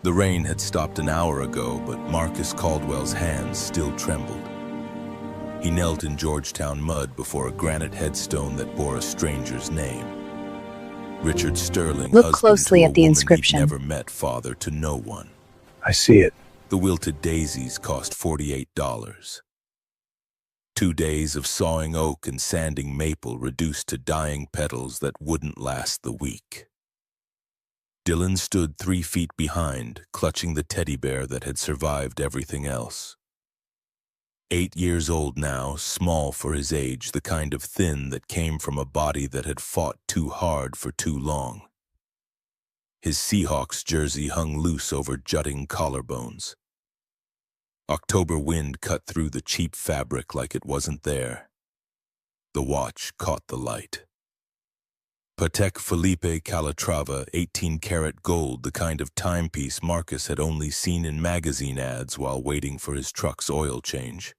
The rain had stopped an hour ago, but Marcus Caldwell's hands still trembled. He knelt in Georgetown mud before a granite headstone that bore a stranger's name. Richard Sterling, Look husband closely to a at the woman inscription. he'd never met, father to no one. I see it. The wilted daisies cost $48. 2 days of sawing oak and sanding maple reduced to dying petals that wouldn't last the week. Dylan stood 3 feet behind, clutching the teddy bear that had survived everything else. 8 years old now, small for his age, the kind of thin that came from a body that had fought too hard for too long. His Seahawks jersey hung loose over jutting collarbones. October wind cut through the cheap fabric like it wasn't there. The watch caught the light. Patek Philippe Calatrava 18-karat gold, the kind of timepiece Marcus had only seen in magazine ads while waiting for his truck's oil change.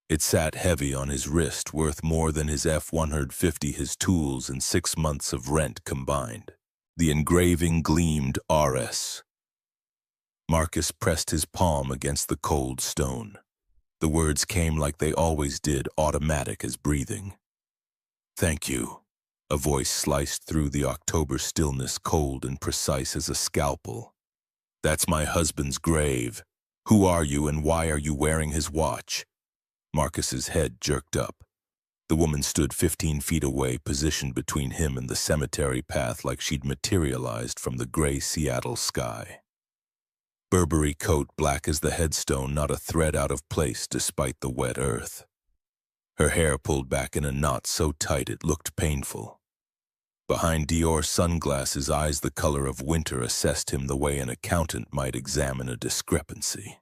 It sat heavy on his wrist, worth more than his F-150, his tools, and 6 months of rent combined. The engraving gleamed RS. Marcus pressed his palm against the cold stone. The words came like they always did, automatic as breathing. "Thank you." A voice sliced through the October stillness, cold and precise as a scalpel. "That's my husband's grave. Who are you and why are you wearing his watch?" Marcus's head jerked up. The woman stood 15 feet away, positioned between him and the cemetery path like she'd materialized from the gray Seattle sky. Burberry coat, black as the headstone, not a thread out of place despite the wet earth. Her hair pulled back in a knot so tight it looked painful. Behind Dior sunglasses, eyes the color of winter assessed him the way an accountant might examine a discrepancy.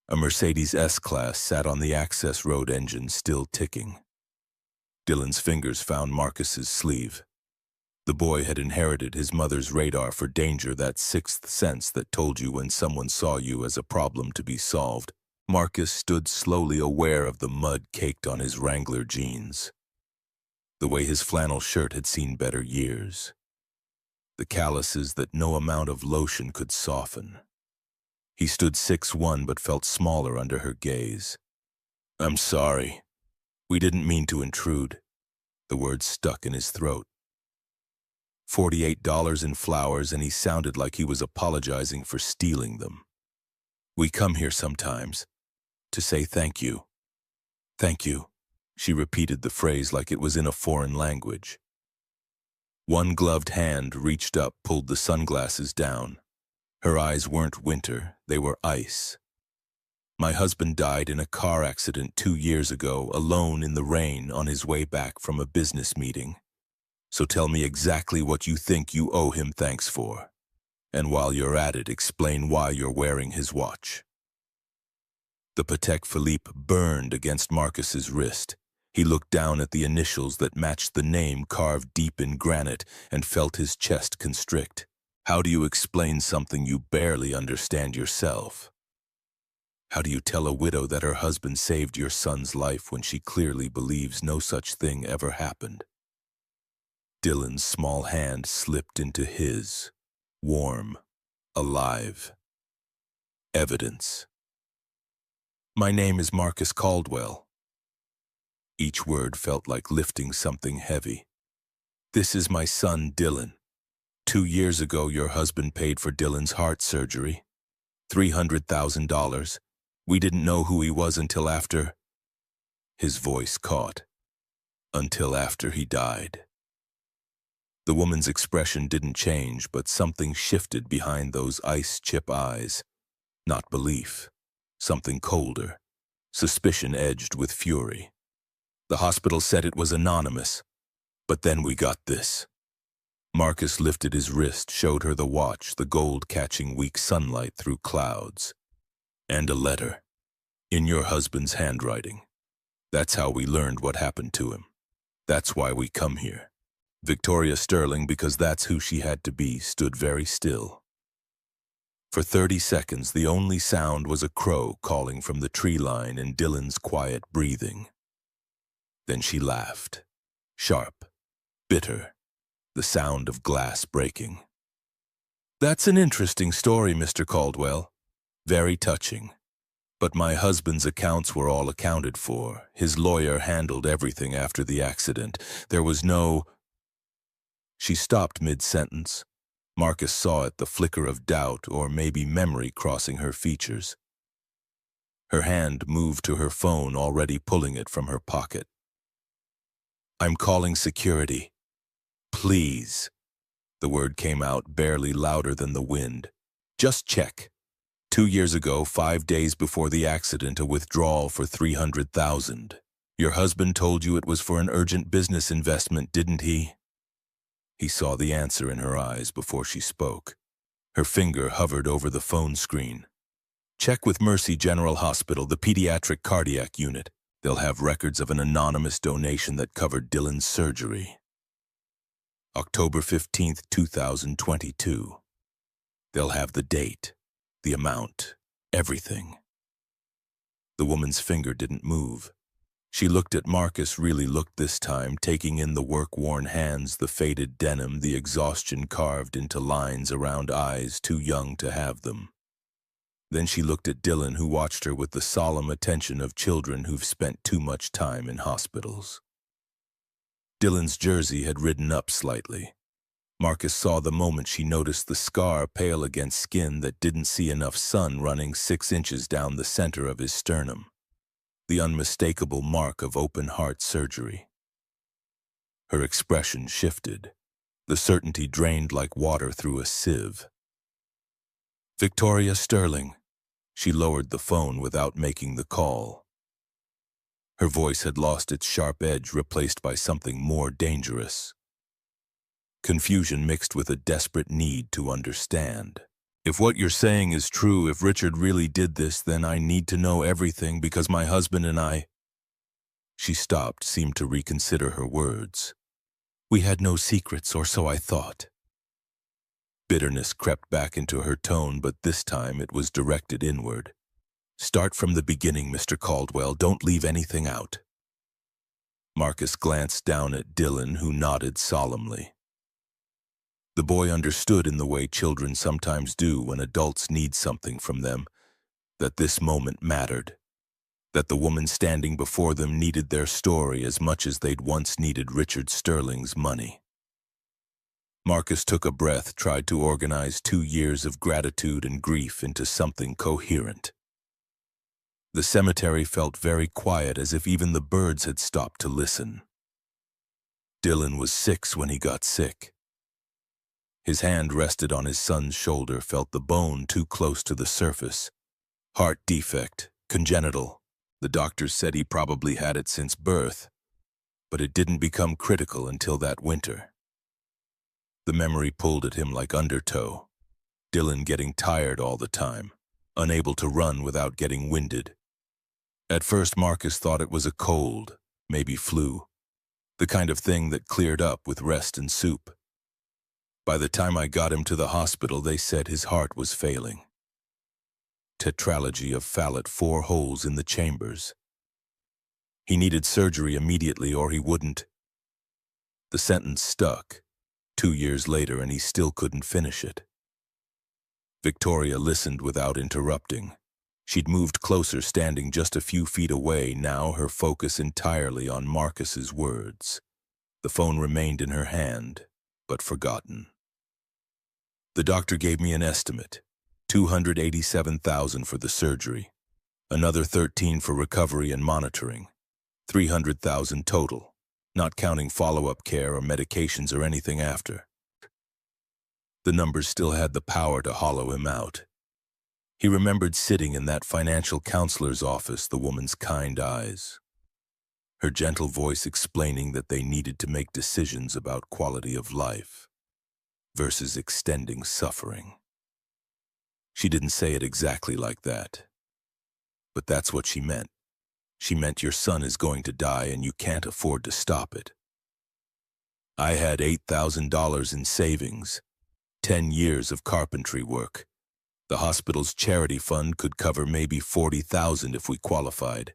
A Mercedes S-Class sat on the access road, engine still ticking. Dylan's fingers found Marcus's sleeve. The boy had inherited his mother's radar for danger, that sixth sense that told you when someone saw you as a problem to be solved. Marcus stood slowly, aware of the mud caked on his Wrangler jeans. The way his flannel shirt had seen better years. The calluses that no amount of lotion could soften. He stood 6'1" but felt smaller under her gaze. "I'm sorry. We didn't mean to intrude." The words stuck in his throat. $48 in flowers, and he sounded like he was apologizing for stealing them. "We come here sometimes to say thank you." "Thank you." She repeated the phrase like it was in a foreign language. One gloved hand reached up, pulled the sunglasses down. Her eyes weren't winter, they were ice. "My husband died in a car accident 2 years ago, alone in the rain on his way back from a business meeting. So tell me exactly what you think you owe him thanks for. And while you're at it, explain why you're wearing his watch." The Patek Philippe burned against Marcus's wrist. He looked down at the initials that matched the name carved deep in granite and felt his chest constrict. How do you explain something you barely understand yourself? How do you tell a widow that her husband saved your son's life when she clearly believes no such thing ever happened? Dylan's small hand slipped into his, warm, alive. Evidence. "My name is Marcus Caldwell." Each word felt like lifting something heavy. "This is my son, Dylan. 2 years ago, your husband paid for Dylan's heart surgery. $300,000. We didn't know who he was until after—" His voice caught. "Until after he died." The woman's expression didn't change, but something shifted behind those ice-chip eyes. Not belief. Something colder. Suspicion edged with fury. "The hospital said it was anonymous. But then we got this." Marcus lifted his wrist, showed her the watch, the gold catching weak sunlight through clouds. "And a letter. In your husband's handwriting. That's how we learned what happened to him. That's why we come here." Victoria Sterling, because that's who she had to be, stood very still. For 30 seconds, the only sound was a crow calling from the tree line and Dylan's quiet breathing. Then she laughed. Sharp, bitter, the sound of glass breaking. That's an interesting story, Mr. Caldwell. Very touching. But my husband's accounts were all accounted for. His lawyer handled everything after the accident. There was no... She stopped mid-sentence. Marcus saw it, the flicker of doubt or maybe memory crossing her features. Her hand moved to her phone, already pulling it from her pocket. I'm calling security. Please. The word came out barely louder than the wind. Just check. 2 years ago, 5 days before the accident, a withdrawal for $300,000. Your husband told you it was for an urgent business investment, didn't he? He saw the answer in her eyes before she spoke. Her finger hovered over the phone screen. Check with Mercy General Hospital, the pediatric cardiac unit. They'll have records of an anonymous donation that covered Dylan's surgery. October 15th, 2022. They'll have the date, the amount, everything. The woman's finger didn't move. She looked at Marcus, really looked this time, taking in the work-worn hands, the faded denim, the exhaustion carved into lines around eyes too young to have them. Then she looked at Dylan, who watched her with the solemn attention of children who've spent too much time in hospitals. Dylan's jersey had ridden up slightly. Marcus saw the moment she noticed the scar pale against skin that didn't see enough sun running 6 inches down the center of his sternum. The unmistakable mark of open-heart surgery. Her expression shifted. The certainty drained like water through a sieve. Victoria Sterling. She lowered the phone without making the call. Her voice had lost its sharp edge, replaced by something more dangerous. Confusion mixed with a desperate need to understand. If what you're saying is true, if Richard really did this, then I need to know everything because my husband and I... She stopped, seemed to reconsider her words. We had no secrets, or so I thought. Bitterness crept back into her tone, but this time it was directed inward. Start from the beginning, Mr. Caldwell. Don't leave anything out. Marcus glanced down at Dylan, who nodded solemnly. The boy understood in the way children sometimes do when adults need something from them, that this moment mattered, that the woman standing before them needed their story as much as they'd once needed Richard Sterling's money. Marcus took a breath, tried to organize 2 years of gratitude and grief into something coherent. The cemetery felt very quiet, as if even the birds had stopped to listen. Dylan was 6 when he got sick. His hand rested on his son's shoulder, felt the bone too close to the surface. Heart defect, congenital. The doctors said he probably had it since birth, but it didn't become critical until that winter. The memory pulled at him like undertow. Dylan getting tired all the time, unable to run without getting winded. At first, Marcus thought it was a cold, maybe flu, the kind of thing that cleared up with rest and soup. By the time I got him to the hospital, they said his heart was failing. Tetralogy of Fallot, 4 holes in the chambers. He needed surgery immediately or he wouldn't. The sentence stuck. 2 years later, and he still couldn't finish it. Victoria listened without interrupting. She'd moved closer, standing just a few feet away, now her focus entirely on Marcus's words. The phone remained in her hand, but forgotten. The doctor gave me an estimate, $287,000 for the surgery, another $13,000 for recovery and monitoring, $300,000 total, not counting follow-up care or medications or anything after. The numbers still had the power to hollow him out. He remembered sitting in that financial counselor's office, the woman's kind eyes, her gentle voice explaining that they needed to make decisions about quality of life versus extending suffering. She didn't say it exactly like that, but that's what she meant. She meant your son is going to die and you can't afford to stop it. I had $8,000 in savings, 10 years of carpentry work. The hospital's charity fund could cover maybe $40,000 if we qualified.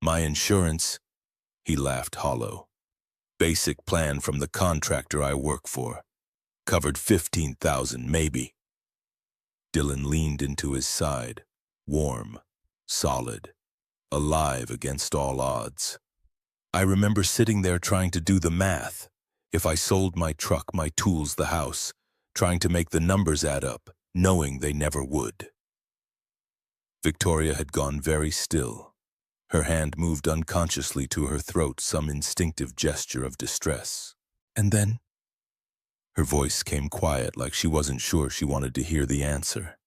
My insurance, he laughed hollow. Basic plan from the contractor I work for. Covered 15,000, maybe. Dylan leaned into his side, warm, solid, alive against all odds. I remember sitting there trying to do the math. If I sold my truck, my tools, the house, trying to make the numbers add up, knowing they never would. Victoria had gone very still. Her hand moved unconsciously to her throat, some instinctive gesture of distress. And then? Her voice came quiet, like she wasn't sure she wanted to hear the answer.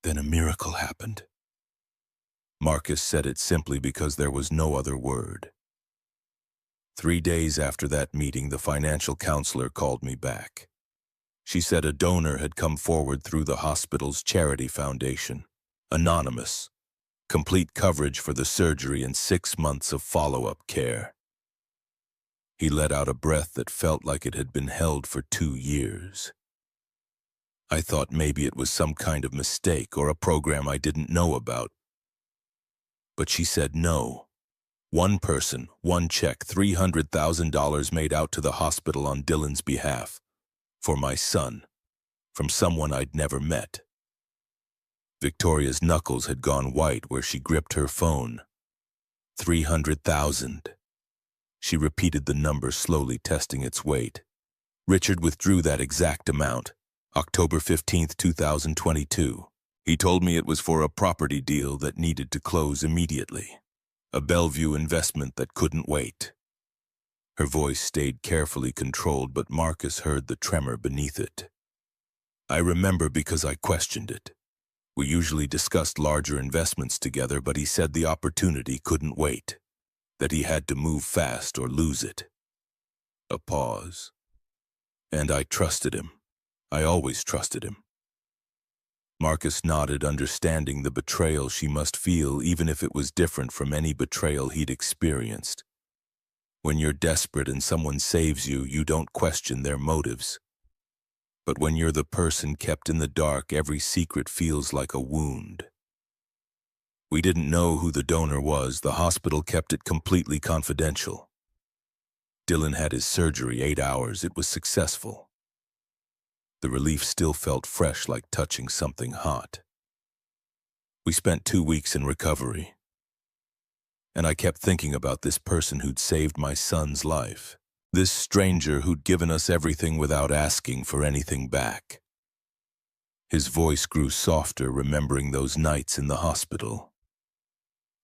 Then a miracle happened. Marcus said it simply because there was no other word. 3 days after that meeting, the financial counselor called me back. She said a donor had come forward through the hospital's charity foundation. Anonymous. Complete coverage for the surgery and 6 months of follow-up care. He let out a breath that felt like it had been held for 2 years. I thought maybe it was some kind of mistake or a program I didn't know about. But she said no. One person, one check, $300,000 made out to the hospital on Dylan's behalf. For my son. From someone I'd never met. Victoria's knuckles had gone white where she gripped her phone. 300,000. She repeated the number, slowly testing its weight. Richard withdrew that exact amount, October 15th, 2022. He told me it was for a property deal that needed to close immediately. A Bellevue investment that couldn't wait. Her voice stayed carefully controlled, but Marcus heard the tremor beneath it. I remember because I questioned it. We usually discussed larger investments together, but he said the opportunity couldn't wait. That he had to move fast or lose it. A pause. And I trusted him. I always trusted him. Marcus nodded, understanding the betrayal she must feel, even if it was different from any betrayal he'd experienced. When you're desperate and someone saves you, you don't question their motives. But when you're the person kept in the dark, every secret feels like a wound. We didn't know who the donor was. The hospital kept it completely confidential. Dylan had his surgery 8 hours. It was successful. The relief still felt fresh, like touching something hot. We spent 2 weeks in recovery. And I kept thinking about this person who'd saved my son's life. This stranger who'd given us everything without asking for anything back. His voice grew softer, remembering those nights in the hospital.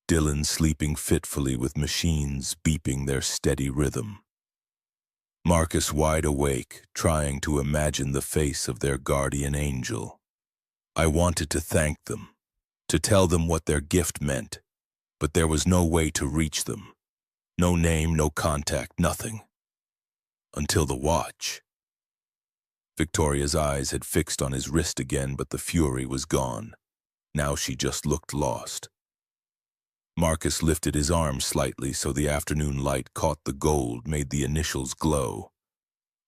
Dylan sleeping fitfully with machines beeping their steady rhythm. Marcus wide awake, trying to imagine the face of their guardian angel. I wanted to thank them, to tell them what their gift meant, but there was no way to reach them. No name, no contact, nothing. Until the watch. Victoria's eyes had fixed on his wrist again, but the fury was gone. Now she just looked lost. Marcus lifted his arm slightly so the afternoon light caught the gold, made the initials glow.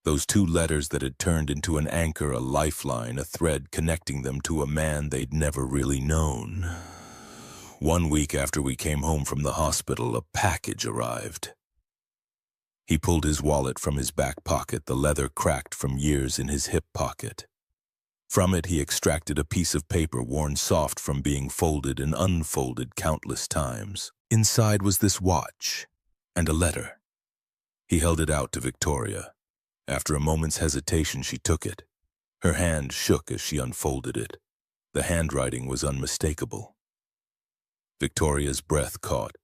Those 2 letters that had turned into an anchor, a lifeline, a thread connecting them to a man they'd never really known. 1 week after we came home from the hospital, a package arrived. He pulled his wallet from his back pocket, the leather cracked from years in his hip pocket. From it he extracted a piece of paper worn soft from being folded and unfolded countless times. Inside was this watch and a letter. He held it out to Victoria. After a moment's hesitation, she took it. Her hand shook as she unfolded it. The handwriting was unmistakable. Victoria's breath caught.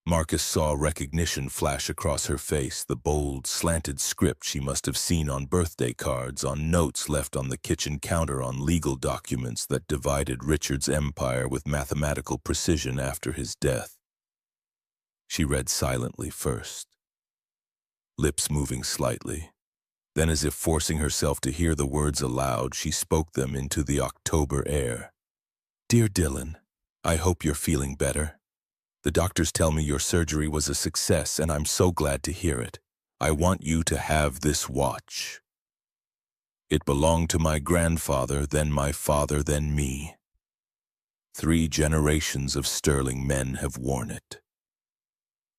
Marcus saw recognition flash across her face, the bold, slanted script she must have seen on birthday cards, on notes left on the kitchen counter, on legal documents that divided Richard's empire with mathematical precision after his death. She read silently first, lips moving slightly. Then, as if forcing herself to hear the words aloud, she spoke them into the October air. Dear Dylan, I hope you're feeling better. The doctors tell me your surgery was a success, and I'm so glad to hear it. I want you to have this watch. It belonged to my grandfather, then my father, then me. 3 generations of sterling men have worn it.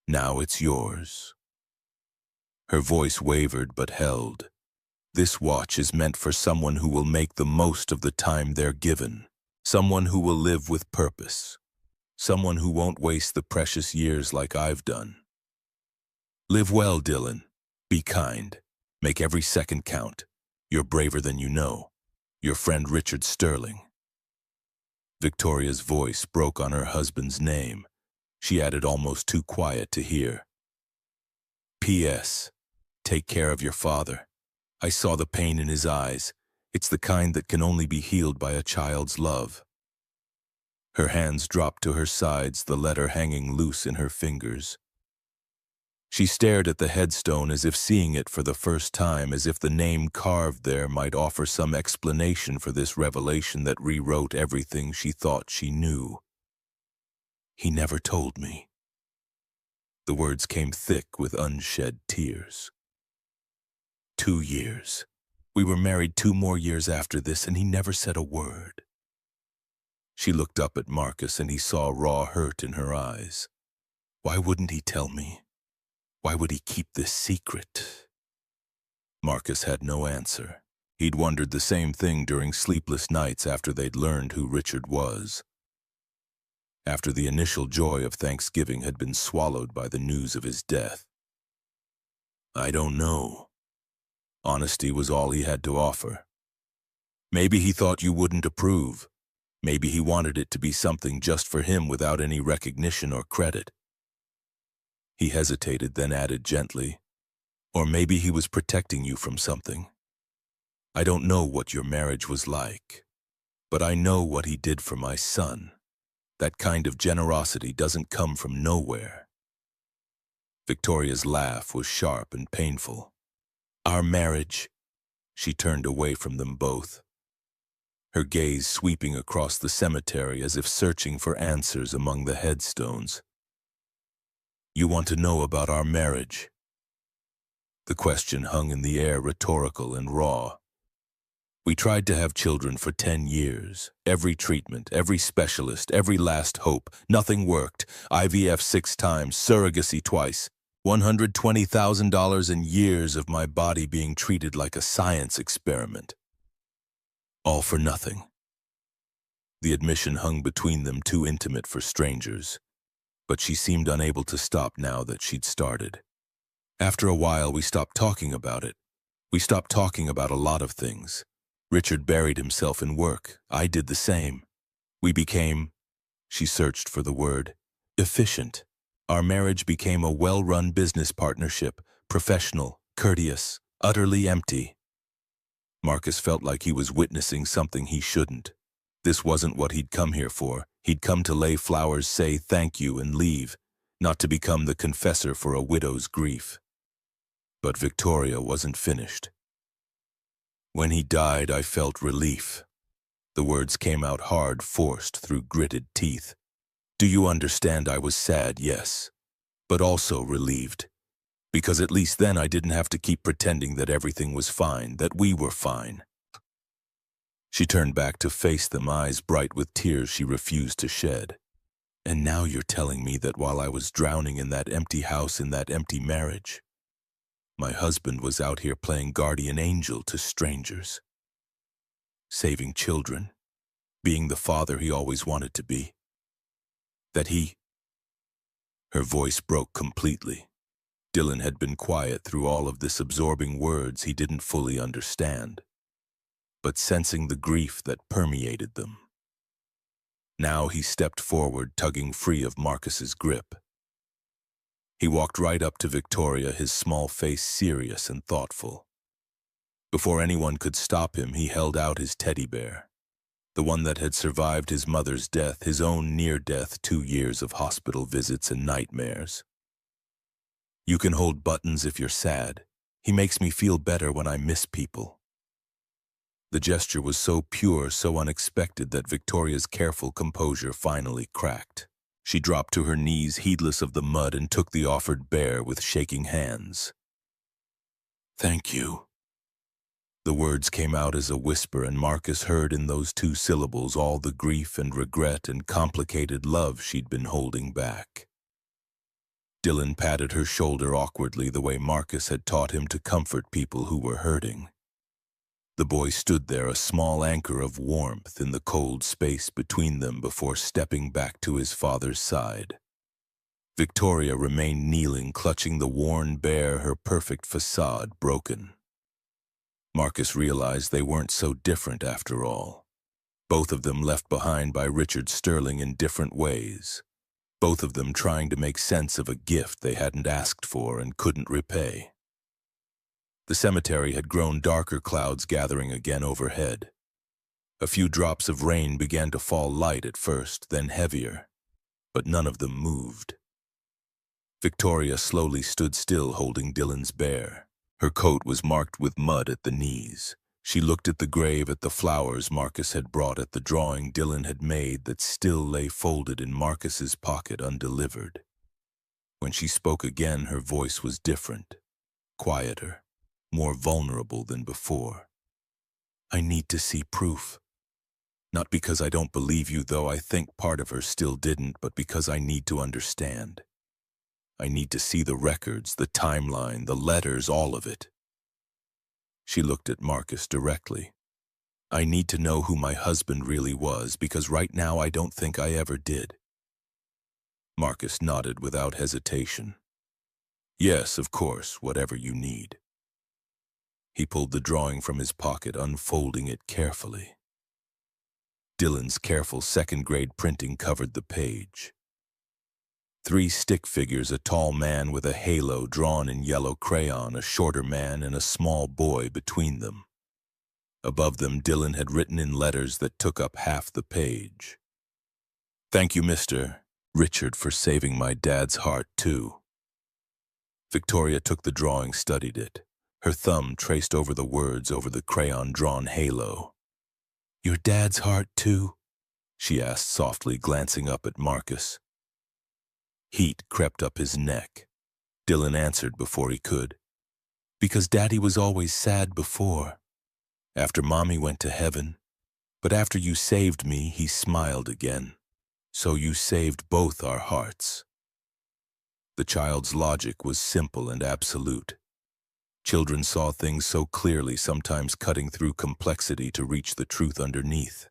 Now it's yours. Her voice wavered but held. This watch is meant for someone who will make the most of the time they're given, someone who will live with purpose, someone who won't waste the precious years like I've done. Live well, Dylan. Be kind. Make every second count. You're braver than you know. Your friend Richard Sterling. Victoria's voice broke on her husband's name. She added almost too quiet to hear. P.S. Take care of your father. I saw the pain in his eyes. It's the kind that can only be healed by a child's love. Her hands dropped to her sides, the letter hanging loose in her fingers. She stared at the headstone as if seeing it for the first time, as if the name carved there might offer some explanation for this revelation that rewrote everything she thought she knew. He never told me. The words came thick with unshed tears. 2 years. We were married 2 more years after this, and he never said a word. She looked up at Marcus, and he saw raw hurt in her eyes. Why wouldn't he tell me? Why would he keep this secret? Marcus had no answer. He'd wondered the same thing during sleepless nights after they'd learned who Richard was. After the initial joy of Thanksgiving had been swallowed by the news of his death. I don't know. Honesty was all he had to offer. Maybe he thought you wouldn't approve. Maybe he wanted it to be something just for him without any recognition or credit. He hesitated, then added gently, or maybe he was protecting you from something. I don't know what your marriage was like, but I know what he did for my son. That kind of generosity doesn't come from nowhere. Victoria's laugh was sharp and painful. Our marriage. She turned away from them both, her gaze sweeping across the cemetery as if searching for answers among the headstones. You want to know about our marriage? The question hung in the air, rhetorical and raw. We tried to have children for 10 years. Every treatment, every specialist, every last hope. Nothing worked. IVF 6 times, surrogacy twice. $120,000 in years of my body being treated like a science experiment. All for nothing. The admission hung between them, too intimate for strangers. But she seemed unable to stop now that she'd started. After a while, we stopped talking about it. We stopped talking about a lot of things. Richard buried himself in work. I did the same. We became, she searched for the word, efficient. Our marriage became a well-run business partnership, professional, courteous, utterly empty. Marcus felt like he was witnessing something he shouldn't. This wasn't what he'd come here for. He'd come to lay flowers, say thank you, and leave, not to become the confessor for a widow's grief. But Victoria wasn't finished. When he died, I felt relief. The words came out hard, forced through gritted teeth. Do you understand? I was sad, yes, but also relieved. Because at least then I didn't have to keep pretending that everything was fine, that we were fine. She turned back to face them, eyes bright with tears she refused to shed. And now you're telling me that while I was drowning in that empty house, in that empty marriage, my husband was out here playing guardian angel to strangers, saving children, being the father he always wanted to be. That he... Her voice broke completely. Dylan had been quiet through all of this, absorbing words he didn't fully understand, but sensing the grief that permeated them. Now he stepped forward, tugging free of Marcus's grip. He walked right up to Victoria, his small face serious and thoughtful. Before anyone could stop him, he held out his teddy bear, the one that had survived his mother's death, his own near-death, 2 years of hospital visits and nightmares. You can hold Buttons if you're sad. He makes me feel better when I miss people. The gesture was so pure, so unexpected that Victoria's careful composure finally cracked. She dropped to her knees, heedless of the mud, and took the offered bear with shaking hands. Thank you. The words came out as a whisper, and Marcus heard in those 2 syllables all the grief and regret and complicated love she'd been holding back. Dylan patted her shoulder awkwardly, the way Marcus had taught him to comfort people who were hurting. The boy stood there, a small anchor of warmth in the cold space between them before stepping back to his father's side. Victoria remained kneeling, clutching the worn bare, her perfect facade broken. Marcus realized they weren't so different after all. Both of them left behind by Richard Sterling in different ways. Both of them trying to make sense of a gift they hadn't asked for and couldn't repay. The cemetery had grown darker, clouds gathering again overhead. A few drops of rain began to fall, light at first, then heavier, but none of them moved. Victoria slowly stood still, holding Dylan's bear. Her coat was marked with mud at the knees. She looked at the grave, at the flowers Marcus had brought, at the drawing Dylan had made that still lay folded in Marcus's pocket undelivered. When she spoke again, her voice was different, quieter, more vulnerable than before. "I need to see proof. Not because I don't believe you, though I think part of her still didn't, but because I need to understand. I need to see the records, the timeline, the letters, all of it." She looked at Marcus directly. "I need to know who my husband really was, because right now I don't think I ever did." Marcus nodded without hesitation. "Yes, of course, whatever you need." He pulled the drawing from his pocket, unfolding it carefully. Dylan's careful second-grade printing covered the page. 3 stick figures, a tall man with a halo drawn in yellow crayon, a shorter man, and a small boy between them. Above them, Dylan had written in letters that took up half the page. "Thank you, Mr. Richard, for saving my dad's heart, too." Victoria took the drawing, studied it. Her thumb traced over the words over the crayon-drawn halo. "Your dad's heart, too?" she asked softly, glancing up at Marcus. Heat crept up his neck. Dylan answered before he could. "Because Daddy was always sad before. After Mommy went to heaven. But after you saved me, he smiled again. So you saved both our hearts." The child's logic was simple and absolute. Children saw things so clearly, sometimes cutting through complexity to reach the truth underneath.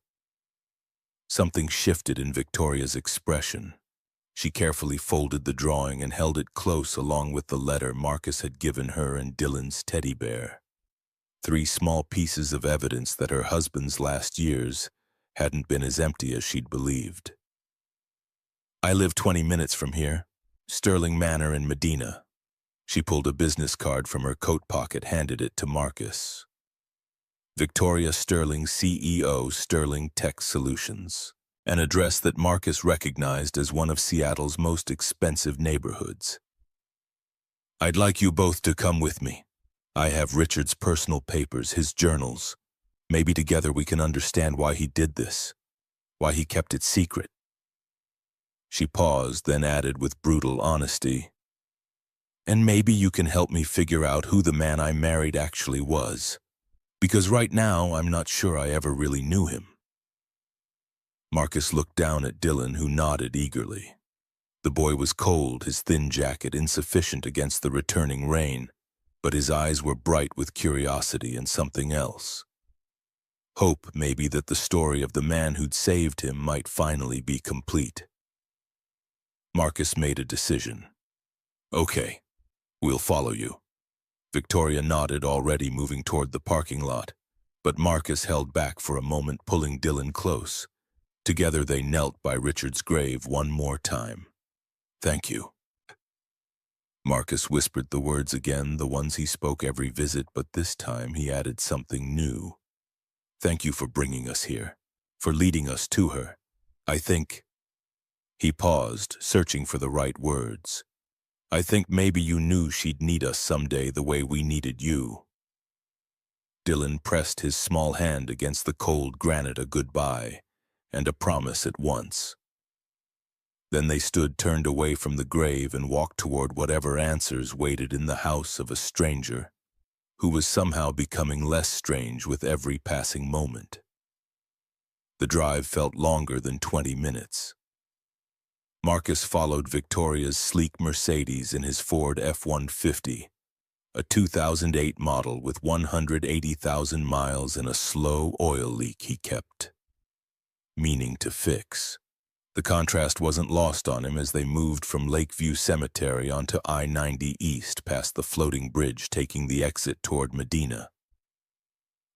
Something shifted in Victoria's expression. She carefully folded the drawing and held it close along with the letter Marcus had given her and Dylan's teddy bear. 3 small pieces of evidence that her husband's last years hadn't been as empty as she'd believed. "I live 20 minutes from here, Sterling Manor in Medina." She pulled a business card from her coat pocket, handed it to Marcus. "Victoria Sterling, CEO, Sterling Tech Solutions." An address that Marcus recognized as one of Seattle's most expensive neighborhoods. "I'd like you both to come with me. I have Richard's personal papers, his journals. Maybe together we can understand why he did this, why he kept it secret." She paused, then added with brutal honesty, "And maybe you can help me figure out who the man I married actually was, because right now I'm not sure I ever really knew him." Marcus looked down at Dylan, who nodded eagerly. The boy was cold, his thin jacket insufficient against the returning rain, but his eyes were bright with curiosity and something else. Hope, maybe, that the story of the man who'd saved him might finally be complete. Marcus made a decision. "Okay, we'll follow you." Victoria nodded, already moving toward the parking lot, but Marcus held back for a moment, pulling Dylan close. Together they knelt by Richard's grave one more time. "Thank you." Marcus whispered the words again, the ones he spoke every visit, but this time he added something new. "Thank you for bringing us here, for leading us to her. I think—" He paused, searching for the right words. "I think maybe you knew she'd need us someday the way we needed you." Dylan pressed his small hand against the cold granite, a goodbye and a promise at once. Then they stood turned away from the grave and walked toward whatever answers waited in the house of a stranger, who was somehow becoming less strange with every passing moment. The drive felt longer than 20 minutes. Marcus followed Victoria's sleek Mercedes in his Ford F-150, a 2008 model with 180,000 miles and a slow oil leak he kept meaning to fix. The contrast wasn't lost on him as they moved from Lakeview Cemetery onto I-90 East past the floating bridge taking the exit toward Medina.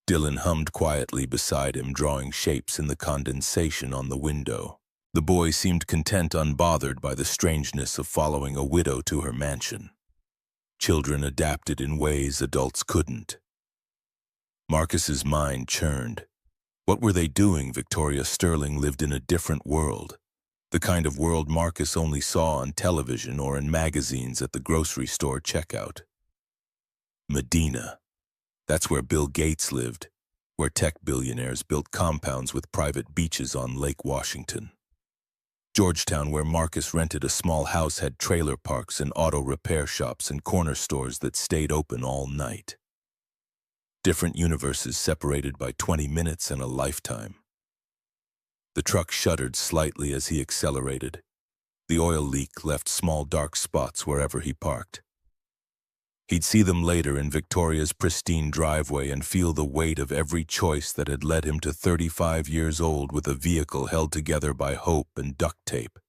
Dylan hummed quietly beside him, drawing shapes in the condensation on the window. The boy seemed content, unbothered by the strangeness of following a widow to her mansion. Children adapted in ways adults couldn't. Marcus's mind churned. What were they doing? Victoria Sterling lived in a different world. The kind of world Marcus only saw on television or in magazines at the grocery store checkout. Medina. That's where Bill Gates lived, where tech billionaires built compounds with private beaches on Lake Washington. Georgetown, where Marcus rented a small house, had trailer parks and auto repair shops and corner stores that stayed open all night. Different universes separated by 20 minutes and a lifetime. The truck shuddered slightly as he accelerated. The oil leak left small dark spots wherever he parked. He'd see them later in Victoria's pristine driveway and feel the weight of every choice that had led him to 35 years old with a vehicle held together by hope and duct tape.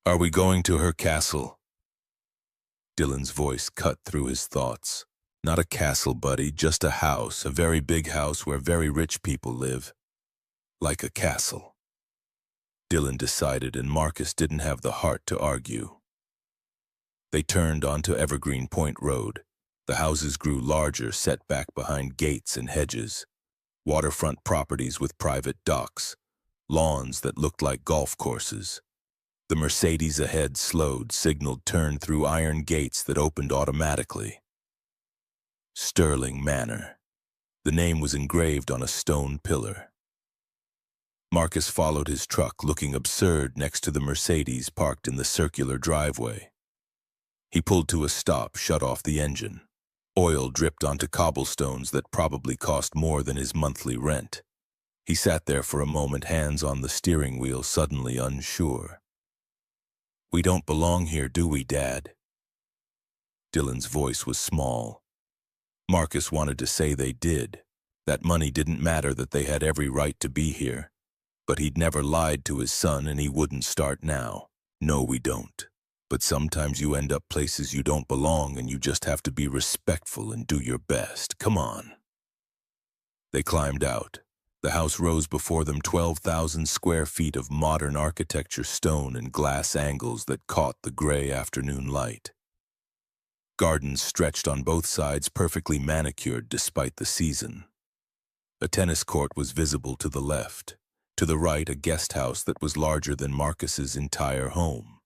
"Are we going to her castle?" Dylan's voice cut through his thoughts. "Not a castle, buddy, just a house, a very big house where very rich people live. Like a castle." Dylan decided, and Marcus didn't have the heart to argue. They turned onto Evergreen Point Road. The houses grew larger, set back behind gates and hedges. Waterfront properties with private docks. Lawns that looked like golf courses. The Mercedes ahead slowed, signaled turn through iron gates that opened automatically. Sterling Manor. The name was engraved on a stone pillar. Marcus followed his truck, looking absurd next to the Mercedes parked in the circular driveway. He pulled to a stop, shut off the engine. Oil dripped onto cobblestones that probably cost more than his monthly rent. He sat there for a moment, hands on the steering wheel, suddenly unsure. "We don't belong here, do we, Dad?" Dylan's voice was small. Marcus wanted to say they did. That money didn't matter, that they had every right to be here. But he'd never lied to his son, and he wouldn't start now. "No, we don't. But sometimes you end up places you don't belong, and you just have to be respectful and do your best. Come on." They climbed out. The house rose before them, 12,000 square feet of modern architecture, stone and glass angles that caught the gray afternoon light. Gardens stretched on both sides, perfectly manicured despite the season. A tennis court was visible to the left. To the right, a guest house that was larger than Marcus's entire home.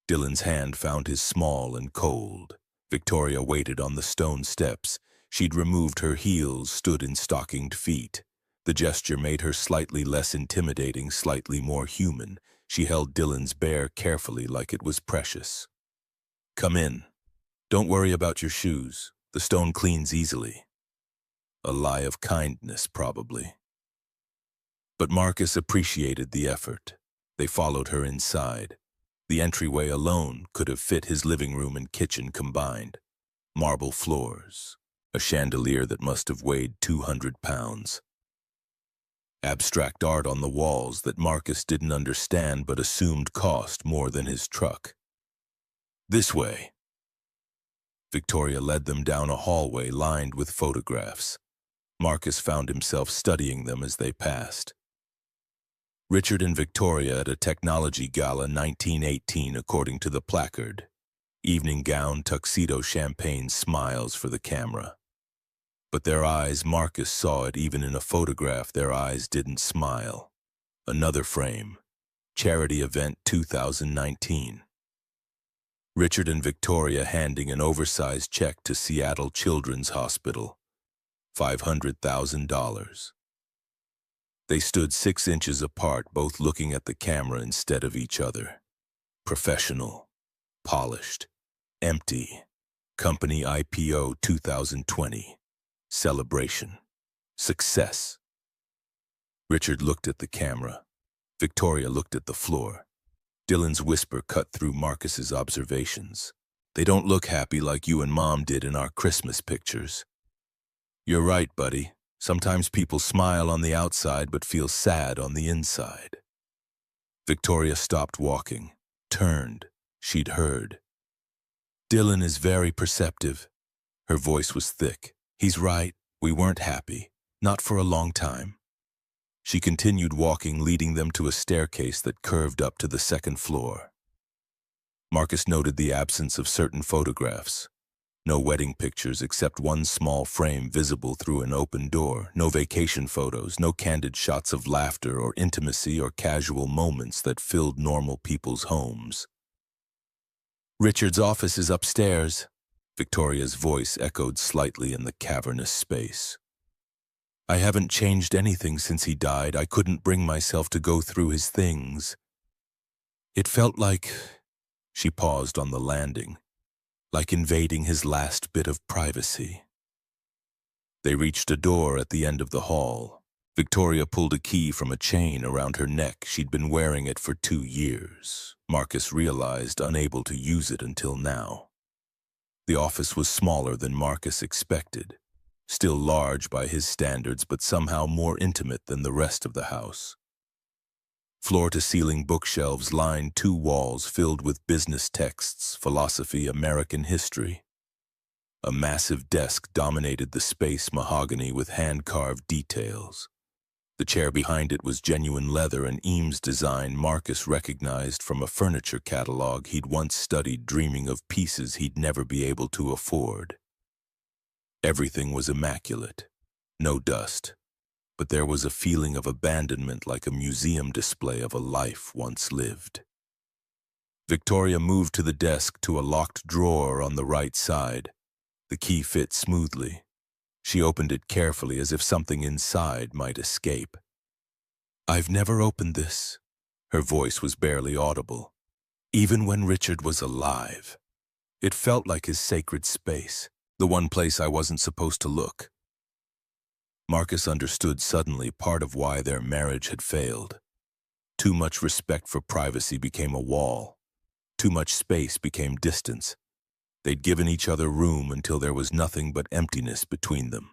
Dylan's hand found his small and cold. Victoria waited on the stone steps. She'd removed her heels, stood in stockinged feet. The gesture made her slightly less intimidating, slightly more human. She held Dylan's bear carefully, like it was precious. "Come in. Don't worry about your shoes. The stone cleans easily." A lie of kindness, probably. But Marcus appreciated the effort. They followed her inside. The entryway alone could have fit his living room and kitchen combined. Marble floors, a chandelier that must have weighed 200 pounds. Abstract art on the walls that Marcus didn't understand but assumed cost more than his truck. "This way." Victoria led them down a hallway lined with photographs. Marcus found himself studying them as they passed. Richard and Victoria at a technology gala, 1918, according to the placard. Evening gown, tuxedo, champagne, smiles for the camera. But their eyes, Marcus saw it even in a photograph, their eyes didn't smile. Another frame. Charity event 2019. Richard and Victoria handing an oversized check to Seattle Children's Hospital. $500,000. They stood 6 inches apart, both looking at the camera instead of each other. Professional. Polished. Empty. Company IPO 2020. Celebration. Success. Richard looked at the camera. Victoria looked at the floor. Dylan's whisper cut through Marcus's observations. They don't look happy like you and Mom did in our Christmas pictures. You're right, buddy. Sometimes people smile on the outside but feel sad on the inside. Victoria stopped walking, turned. She'd heard. Dylan is very perceptive. Her voice was thick. He's right. We weren't happy. Not for a long time. She continued walking, leading them to a staircase that curved up to the second floor. Marcus noted the absence of certain photographs. No wedding pictures except one small frame visible through an open door. No vacation photos, no candid shots of laughter or intimacy or casual moments that filled normal people's homes. Richard's office is upstairs. Victoria's voice echoed slightly in the cavernous space. I haven't changed anything since he died. I couldn't bring myself to go through his things. It felt like... She paused on the landing, like invading his last bit of privacy. They reached a door at the end of the hall. Victoria pulled a key from a chain around her neck. She'd been wearing it for 2 years. Marcus realized, unable to use it until now. The office was smaller than Marcus expected, still large by his standards, but somehow more intimate than the rest of the house. Floor-to-ceiling bookshelves lined 2 walls filled with business texts, philosophy, American history. A massive desk dominated the space, mahogany with hand-carved details. The chair behind it was genuine leather, an Eames design Marcus recognized from a furniture catalog he'd once studied, dreaming of pieces he'd never be able to afford. Everything was immaculate, no dust, but there was a feeling of abandonment, like a museum display of a life once lived. Victoria moved to the desk, to a locked drawer on the right side. The key fit smoothly. She opened it carefully, as if something inside might escape. I've never opened this. Her voice was barely audible. Even when Richard was alive. It felt like his sacred space, the one place I wasn't supposed to look. Marcus understood suddenly part of why their marriage had failed. Too much respect for privacy became a wall. Too much space became distance. They'd given each other room until there was nothing but emptiness between them.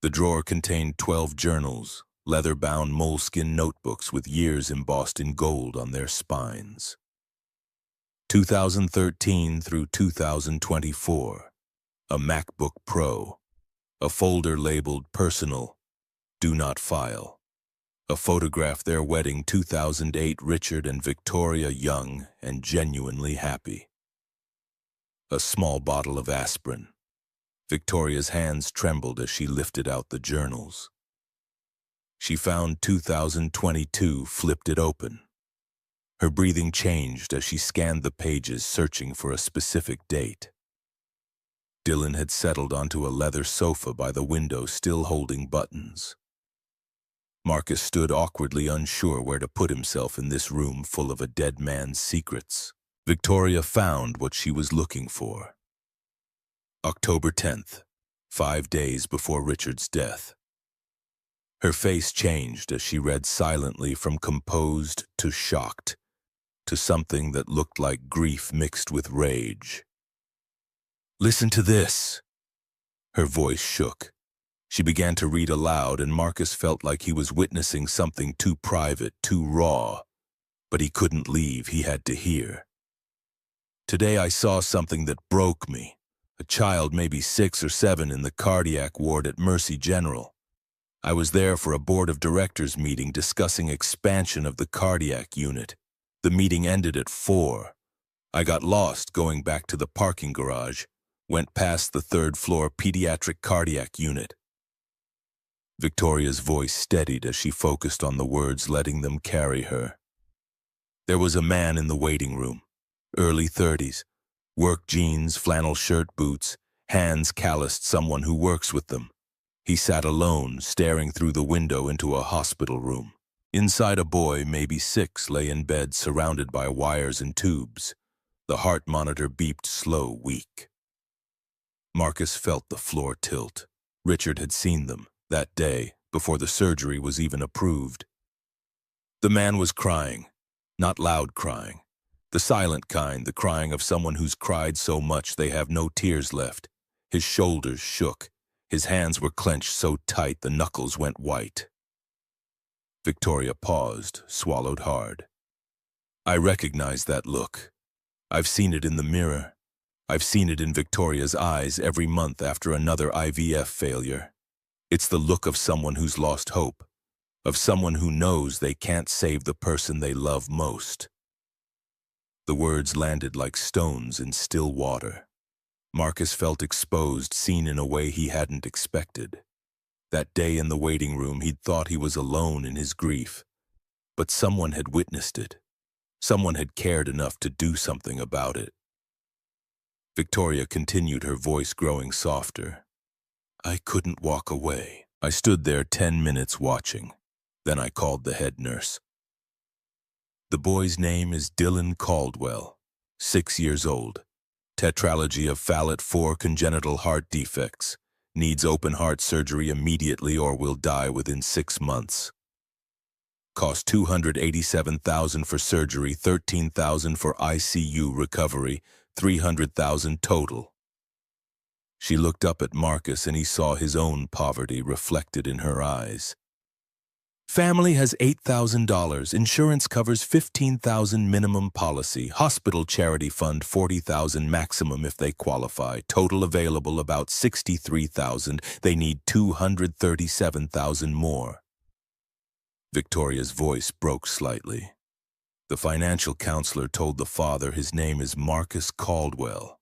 The drawer contained 12 journals, leather-bound moleskin notebooks with years embossed in gold on their spines. 2013 through 2024, a MacBook Pro, a folder labeled Personal, Do Not File, a photograph their wedding 2008, Richard and Victoria young and genuinely happy. A small bottle of aspirin. Victoria's hands trembled as she lifted out the journals. She found 2022, flipped it open. Her breathing changed as she scanned the pages, searching for a specific date. Dylan had settled onto a leather sofa by the window, still holding buttons. Marcus stood awkwardly, unsure where to put himself in this room full of a dead man's secrets. Victoria found what she was looking for. October 10th, 5 days before Richard's death. Her face changed as she read silently, from composed to shocked, to something that looked like grief mixed with rage. Listen to this. Her voice shook. She began to read aloud, and Marcus felt like he was witnessing something too private, too raw. But he couldn't leave, he had to hear. Today I saw something that broke me. A child, maybe 6 or 7, in the cardiac ward at Mercy General. I was there for a board of directors meeting discussing expansion of the cardiac unit. The meeting ended at 4. I got lost going back to the parking garage, went past the 3rd floor pediatric cardiac unit. Victoria's voice steadied as she focused on the words, letting them carry her. There was a man in the waiting room, early 30s, work jeans, flannel shirt, boots, hands calloused, someone who works with them. He sat alone, staring through the window into a hospital room. Inside, a boy, maybe 6, lay in bed surrounded by wires and tubes. The heart monitor beeped slow, weak. Marcus felt the floor tilt. Richard had seen them that day, before the surgery was even approved. The man was crying, not loud crying, The silent kind, the crying of someone who's cried so much they have no tears left. His shoulders shook. His hands were clenched so tight the knuckles went white. Victoria paused, swallowed hard. I recognized that look. I've seen it in the mirror. I've seen it in Victoria's eyes every month after another IVF failure. It's the look of someone who's lost hope, of someone who knows they can't save the person they love most. The words landed like stones in still water. Marcus felt exposed, seen in a way he hadn't expected. That day in the waiting room, he'd thought he was alone in his grief. But someone had witnessed it. Someone had cared enough to do something about it. Victoria continued, her voice growing softer. I couldn't walk away. I stood there 10 minutes watching. Then I called the head nurse. The boy's name is Dylan Caldwell, 6 years old. Tetralogy of Fallet 4 congenital heart defects. Needs open heart surgery immediately or will die within 6 months. Cost $287,000 for surgery, $13,000 for ICU recovery, $300,000 total. She looked up at Marcus and he saw his own poverty reflected in her eyes. Family has $8,000. Insurance covers $15,000 minimum policy. Hospital charity fund $40,000 maximum if they qualify. Total available about $63,000. They need $237,000 more. Victoria's voice broke slightly. The financial counselor told the father, his name is Marcus Caldwell,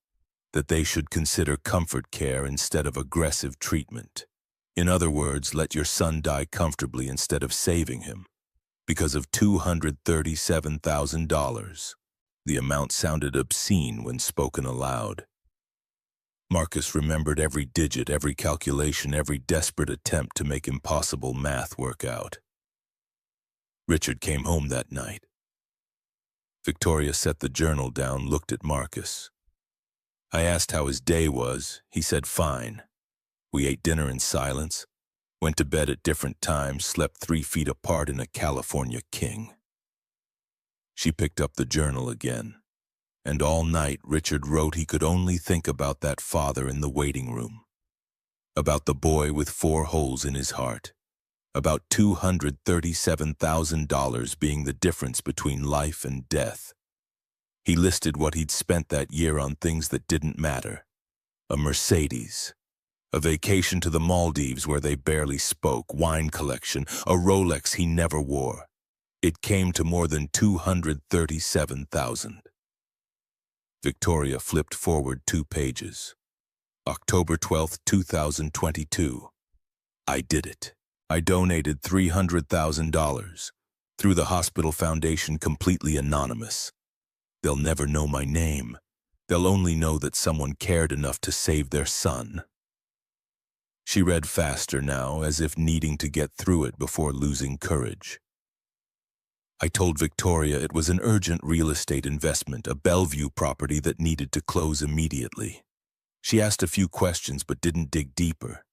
that they should consider comfort care instead of aggressive treatment. In other words, let your son die comfortably instead of saving him. Because of $237,000. The amount sounded obscene when spoken aloud. Marcus remembered every digit, every calculation, every desperate attempt to make impossible math work out. Richard came home that night. Victoria set the journal down, looked at Marcus. I asked how his day was. He said fine. We ate dinner in silence, went to bed at different times, slept 3 feet apart in a California king. She picked up the journal again, and all night Richard wrote he could only think about that father in the waiting room, about the boy with 4 holes in his heart, about $237,000 being the difference between life and death. He listed what he'd spent that year on things that didn't matter. A Mercedes, a vacation to the Maldives where they barely spoke, wine collection, a Rolex he never wore. It came to more than $237,000. Victoria flipped forward 2 pages. October 12, 2022. I did it. I donated $300,000 through the hospital foundation, completely anonymous. They'll never know my name. They'll only know that someone cared enough to save their son. She read faster now, as if needing to get through it before losing courage. I told Victoria it was an urgent real estate investment, a Bellevue property that needed to close immediately. She asked a few questions but didn't dig deeper.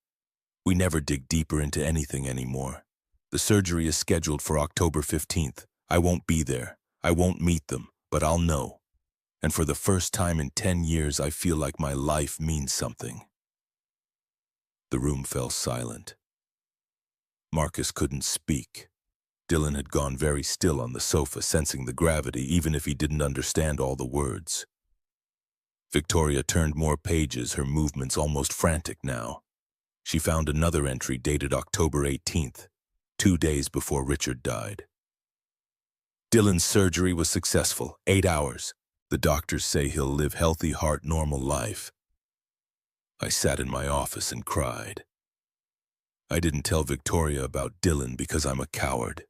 We never dig deeper into anything anymore. The surgery is scheduled for October 15th. I won't be there. I won't meet them, but I'll know. And for the first time in 10 years, I feel like my life means something. The room fell silent. Marcus couldn't speak. Dylan had gone very still on the sofa, sensing the gravity, even if he didn't understand all the words. Victoria turned more pages, her movements almost frantic now. She found another entry dated October 18th, 2 days before Richard died. Dylan's surgery was successful, 8 hours. The doctors say he'll live healthy, heart, normal life. I sat in my office and cried. I didn't tell Victoria about Dylan because I'm a coward.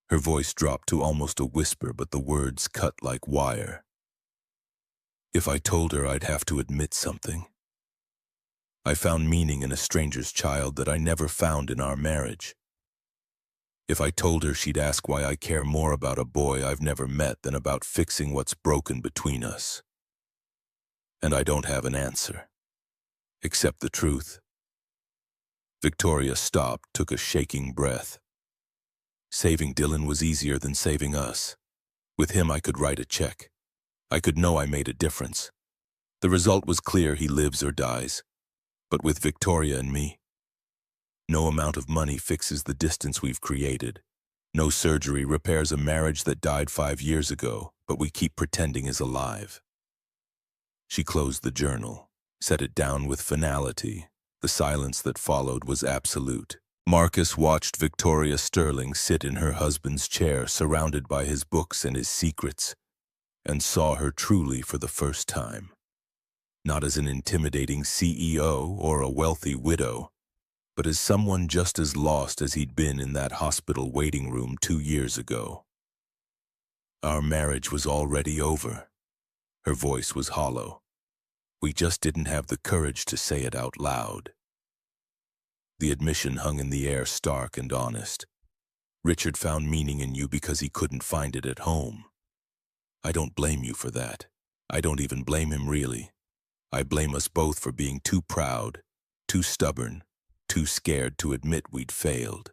Her voice dropped to almost a whisper, but the words cut like wire. If I told her, I'd have to admit something. I found meaning in a stranger's child that I never found in our marriage. If I told her, she'd ask why I care more about a boy I've never met than about fixing what's broken between us. And I don't have an answer, except the truth. Victoria stopped, took a shaking breath. Saving Dylan was easier than saving us. With him, I could write a check. I could know I made a difference. The result was clear: he lives or dies. But with Victoria and me, no amount of money fixes the distance we've created. No surgery repairs a marriage that died 5 years ago, but we keep pretending is alive. She closed the journal, set it down with finality. The silence that followed was absolute. Marcus watched Victoria Sterling sit in her husband's chair, surrounded by his books and his secrets, and saw her truly for the first time. Not as an intimidating CEO or a wealthy widow, but as someone just as lost as he'd been in that hospital waiting room 2 years ago. Our marriage was already over. Her voice was hollow. We just didn't have the courage to say it out loud. The admission hung in the air, stark and honest. Richard found meaning in you because he couldn't find it at home. I don't blame you for that. I don't even blame him, really. I blame us both for being too proud, too stubborn, too scared to admit we'd failed.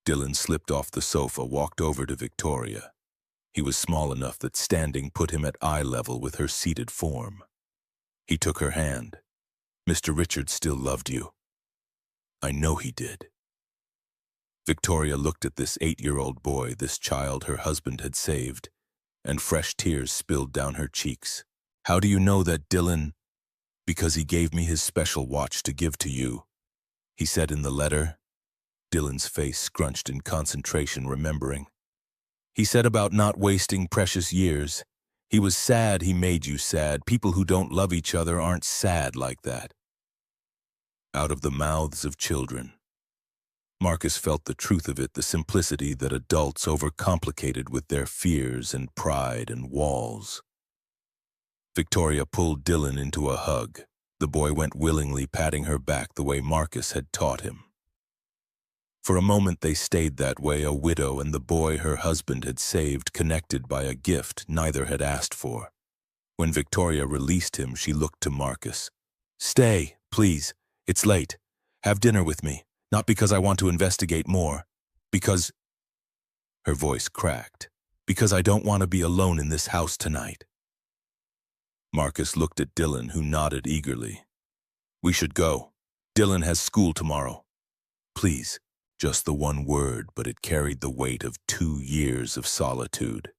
Dylan slipped off the sofa, walked over to Victoria. He was small enough that standing put him at eye level with her seated form. He took her hand. Mr. Richard still loved you. I know he did. Victoria looked at this 8-year-old boy, this child her husband had saved, and fresh tears spilled down her cheeks. How do you know that, Dylan? Because he gave me his special watch to give to you. He said in the letter. Dylan's face scrunched in concentration, remembering. He said about not wasting precious years. He was sad he made you sad. People who don't love each other aren't sad like that. Out of the mouths of children. Marcus felt the truth of it, the simplicity that adults overcomplicated with their fears and pride and walls. Victoria pulled Dylan into a hug. The boy went willingly, patting her back the way Marcus had taught him. For a moment they stayed that way, a widow and the boy her husband had saved, connected by a gift neither had asked for. When Victoria released him, she looked to Marcus. Stay, please. It's late. Have dinner with me. Not because I want to investigate more. Because... Her voice cracked. Because I don't want to be alone in this house tonight. Marcus looked at Dylan, who nodded eagerly. We should go. Dylan has school tomorrow. Please. Just the one word, but it carried the weight of 2 years of solitude.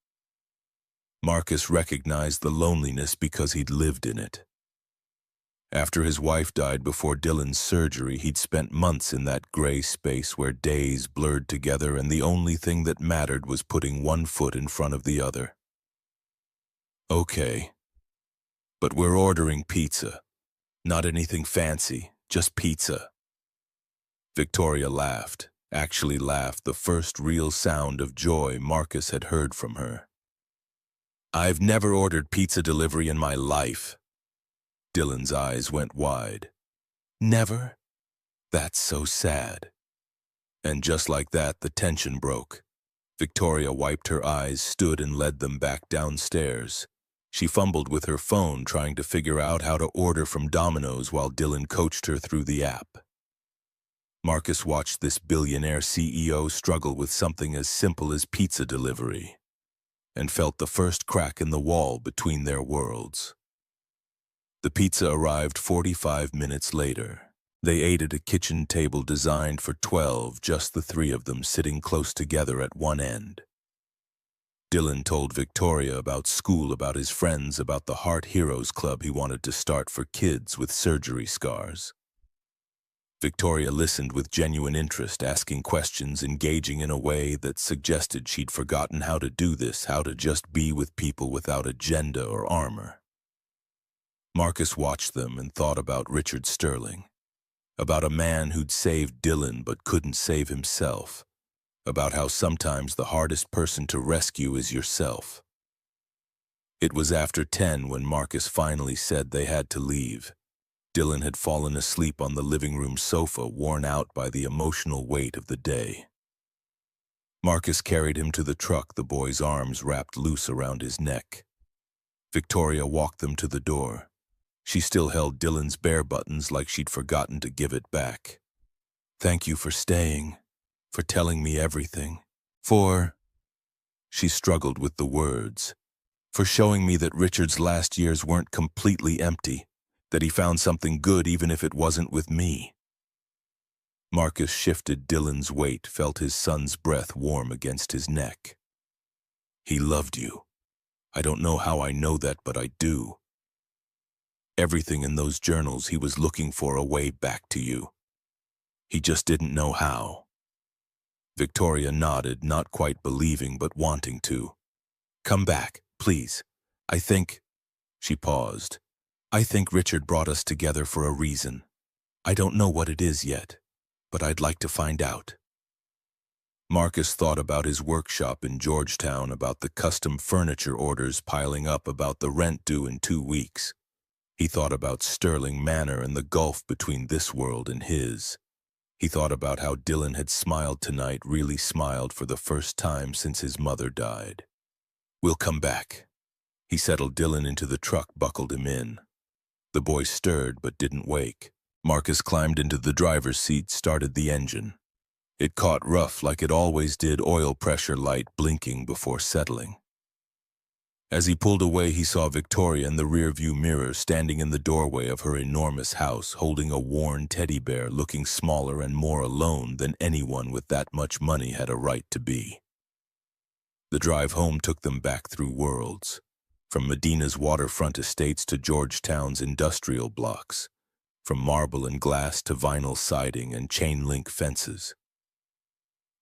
Marcus recognized the loneliness because he'd lived in it. After his wife died before Dylan's surgery, he'd spent months in that gray space where days blurred together and the only thing that mattered was putting one foot in front of the other. Okay, but we're ordering pizza. Not anything fancy, just pizza. Victoria laughed, actually laughed, the first real sound of joy Marcus had heard from her. I've never ordered pizza delivery in my life. Dylan's eyes went wide. Never? That's so sad. And just like that, the tension broke. Victoria wiped her eyes, stood and led them back downstairs. She fumbled with her phone, trying to figure out how to order from Domino's while Dylan coached her through the app. Marcus watched this billionaire CEO struggle with something as simple as pizza delivery, and felt the first crack in the wall between their worlds. The pizza arrived 45 minutes later. They ate at a kitchen table designed for 12, just the 3 of them sitting close together at one end. Dylan told Victoria about school, about his friends, about the Heart Heroes Club he wanted to start for kids with surgery scars. Victoria listened with genuine interest, asking questions, engaging in a way that suggested she'd forgotten how to do this, how to just be with people without agenda or armor. Marcus watched them and thought about Richard Sterling, about a man who'd saved Dylan but couldn't save himself, about how sometimes the hardest person to rescue is yourself. It was after 10 when Marcus finally said they had to leave. Dylan had fallen asleep on the living room sofa, worn out by the emotional weight of the day. Marcus carried him to the truck, the boy's arms wrapped loose around his neck. Victoria walked them to the door. She still held Dylan's bare buttons like she'd forgotten to give it back. Thank you for staying, for telling me everything, for... She struggled with the words. For showing me that Richard's last years weren't completely empty, that he found something good even if it wasn't with me. Marcus shifted Dylan's weight, felt his son's breath warm against his neck. He loved you. I don't know how I know that, but I do. Everything in those journals, he was looking for a way back to you. He just didn't know how. Victoria nodded, not quite believing but wanting to. Come back, please. I think... She paused. I think Richard brought us together for a reason. I don't know what it is yet, but I'd like to find out. Marcus thought about his workshop in Georgetown, about the custom furniture orders piling up, about the rent due in 2 weeks. He thought about Sterling Manor and the gulf between this world and his. He thought about how Dylan had smiled tonight, really smiled for the first time since his mother died. We'll come back. He settled Dylan into the truck, buckled him in. The boy stirred but didn't wake. Marcus climbed into the driver's seat, started the engine. It caught rough like it always did, oil pressure light blinking before settling. As he pulled away, he saw Victoria in the rearview mirror, standing in the doorway of her enormous house, holding a worn teddy bear, looking smaller and more alone than anyone with that much money had a right to be. The drive home took them back through worlds, from Medina's waterfront estates to Georgetown's industrial blocks, from marble and glass to vinyl siding and chain-link fences.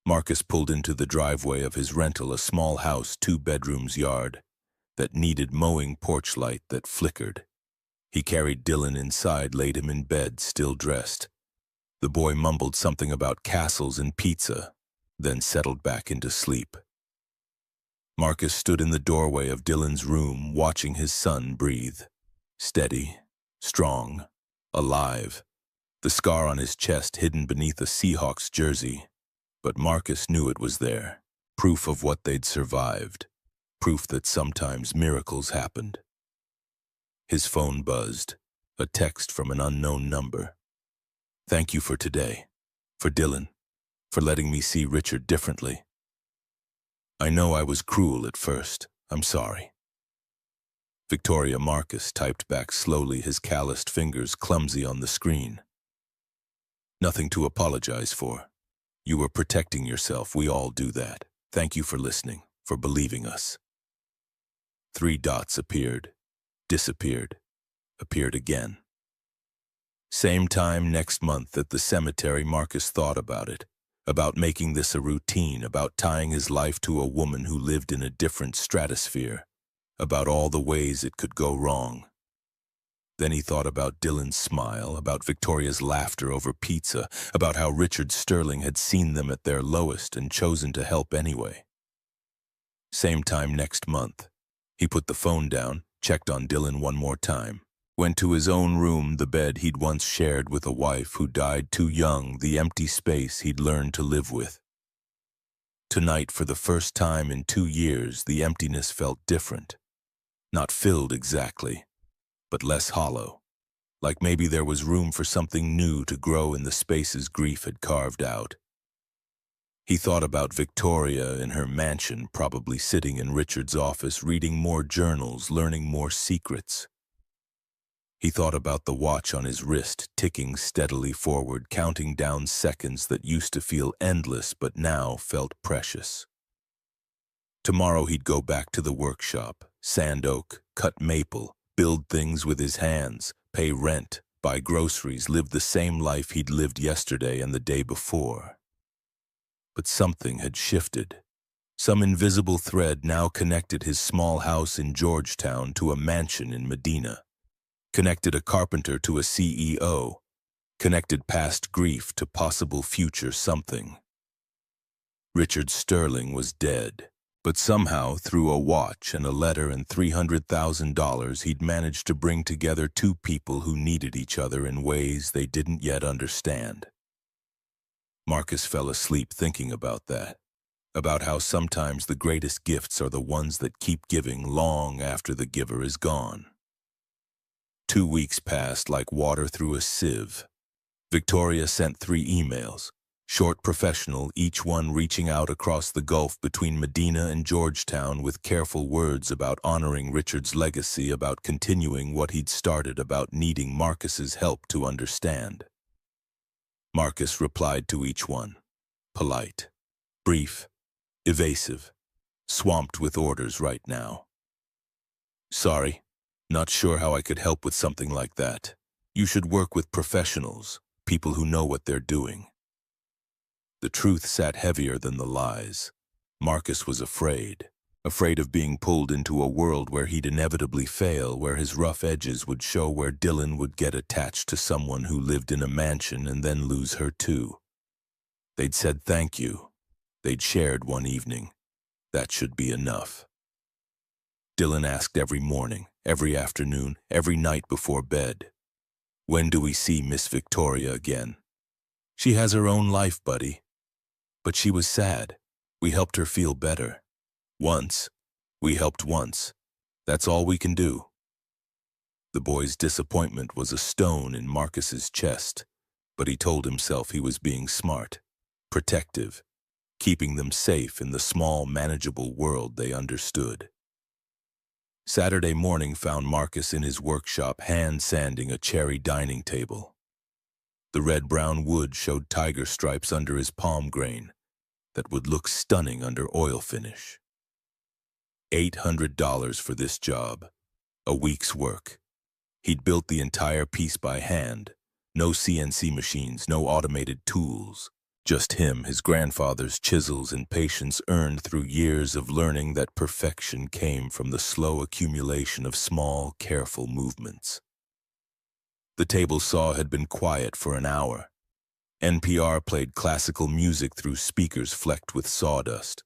Marcus pulled into the driveway of his rental, a small house, 2 bedrooms yard, that needed mowing, porch light that flickered. He carried Dylan inside, laid him in bed, still dressed. The boy mumbled something about castles and pizza, then settled back into sleep. Marcus stood in the doorway of Dylan's room, watching his son breathe. Steady, strong, alive. The scar on his chest hidden beneath a Seahawks jersey. But Marcus knew it was there, proof of what they'd survived, proof that sometimes miracles happened. His phone buzzed, a text from an unknown number. Thank you for today, for Dylan, for letting me see Richard differently. I know I was cruel at first. I'm sorry. Victoria. Marcus typed back slowly, his calloused fingers clumsy on the screen. Nothing to apologize for. You were protecting yourself. We all do that. Thank you for listening, for believing us. 3 dots appeared, disappeared, appeared again. Same time next month at the cemetery. Marcus thought about it, about making this a routine, about tying his life to a woman who lived in a different stratosphere, about all the ways it could go wrong. Then he thought about Dylan's smile, about Victoria's laughter over pizza, about how Richard Sterling had seen them at their lowest and chosen to help anyway. Same time next month. He put the phone down, checked on Dylan one more time, went to his own room, the bed he'd once shared with a wife who died too young, the empty space he'd learned to live with. Tonight, for the first time in 2 years, the emptiness felt different. Not filled exactly, but less hollow, like maybe there was room for something new to grow in the spaces grief had carved out. He thought about Victoria in her mansion, probably sitting in Richard's office, reading more journals, learning more secrets. He thought about the watch on his wrist, ticking steadily forward, counting down seconds that used to feel endless but now felt precious. Tomorrow he'd go back to the workshop, sand oak, cut maple, build things with his hands, pay rent, buy groceries, live the same life he'd lived yesterday and the day before. But something had shifted. Some invisible thread now connected his small house in Georgetown to a mansion in Medina, connected a carpenter to a CEO, connected past grief to possible future something. Richard Sterling was dead. But somehow, through a watch and a letter and $300,000, he'd managed to bring together 2 people who needed each other in ways they didn't yet understand. Marcus fell asleep thinking about that, about how sometimes the greatest gifts are the ones that keep giving long after the giver is gone. 2 weeks passed like water through a sieve. Victoria sent 3 emails, Short professional, each one reaching out across the gulf between Medina and Georgetown with careful words about honoring Richard's legacy, about continuing what he'd started, about needing Marcus's help to understand. Marcus replied to each one, polite, brief, evasive, swamped with orders right now. Sorry, not sure how I could help with something like that. You should work with professionals, people who know what they're doing. The truth sat heavier than the lies. Marcus was afraid of being pulled into a world where he'd inevitably fail, where his rough edges would show, where Dylan would get attached to someone who lived in a mansion and then lose her too. They'd said thank you. They'd shared one evening. That should be enough. Dylan asked every morning, every afternoon, every night before bed, "When do we see Miss Victoria again? She has her own life, buddy." But she was sad. We helped her feel better. Once. We helped once. That's all we can do. The boy's disappointment was a stone in Marcus's chest, but he told himself he was being smart, protective, keeping them safe in the small, manageable world they understood. Saturday morning found Marcus in his workshop hand-sanding a cherry dining table. The red-brown wood showed tiger stripes under his palm grain that would look stunning under oil finish. $800 for this job, a week's work. He'd built the entire piece by hand, no CNC machines, no automated tools. Just him, his grandfather's chisels, and patience earned through years of learning that perfection came from the slow accumulation of small, careful movements. The table saw had been quiet for an hour. NPR played classical music through speakers flecked with sawdust.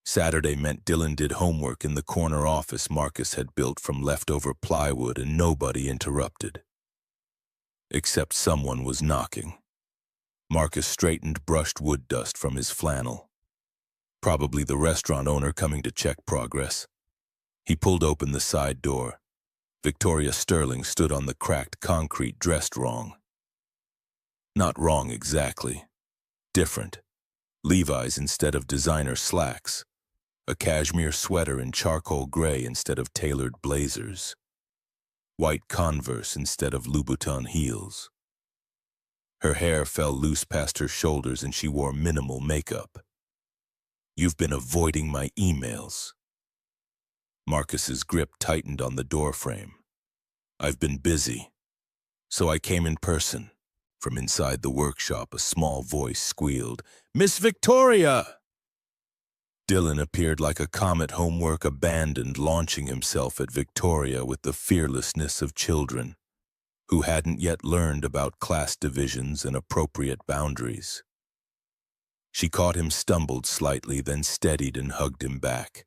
Saturday meant Dylan did homework in the corner office Marcus had built from leftover plywood, and nobody interrupted. Except someone was knocking. Marcus straightened brushed wood dust from his flannel. Probably the restaurant owner coming to check progress. He pulled open the side door. Victoria Sterling stood on the cracked concrete, dressed wrong. Not wrong exactly. Different. Levi's instead of designer slacks. A cashmere sweater in charcoal gray instead of tailored blazers. White Converse instead of Louboutin heels. Her hair fell loose past her shoulders and she wore minimal makeup. "You've been avoiding my emails." Marcus's grip tightened on the doorframe. "I've been busy. So I came in person." From inside the workshop, a small voice squealed, "Miss Victoria!" Dylan appeared like a comet, homework abandoned, launching himself at Victoria with the fearlessness of children who hadn't yet learned about class divisions and appropriate boundaries. She caught him, stumbled slightly, then steadied and hugged him back.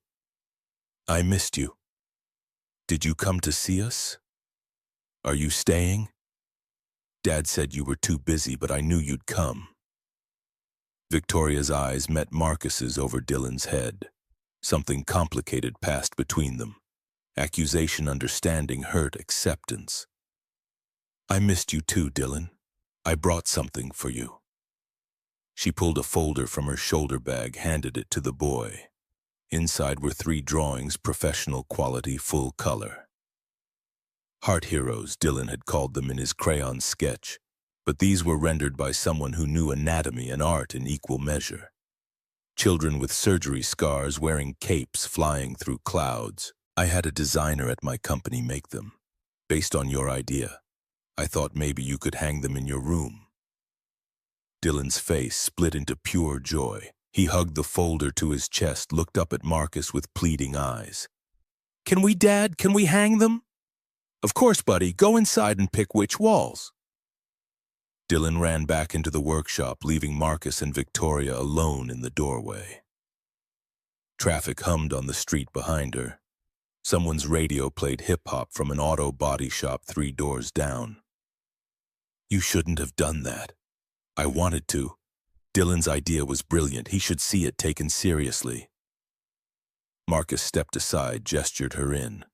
"I missed you. Did you come to see us? Are you staying? Dad said you were too busy, but I knew you'd come." Victoria's eyes met Marcus's over Dylan's head. Something complicated passed between them. Accusation, understanding, hurt, acceptance. "I missed you too, Dylan. I brought something for you." She pulled a folder from her shoulder bag, handed it to the boy. Inside were 3 drawings, professional quality, full color. Heart heroes, Dylan had called them in his crayon sketch, but these were rendered by someone who knew anatomy and art in equal measure. Children with surgery scars wearing capes flying through clouds. "I had a designer at my company make them. Based on your idea. I thought maybe you could hang them in your room." Dylan's face split into pure joy. He hugged the folder to his chest, looked up at Marcus with pleading eyes. "Can we, Dad? Can we hang them?" "Of course, buddy. Go inside and pick which walls." Dylan ran back into the workshop, leaving Marcus and Victoria alone in the doorway. Traffic hummed on the street behind her. Someone's radio played hip-hop from an auto body shop 3 doors down. "You shouldn't have done that." "I wanted to. Dylan's idea was brilliant. He should see it taken seriously." Marcus stepped aside, gestured her in.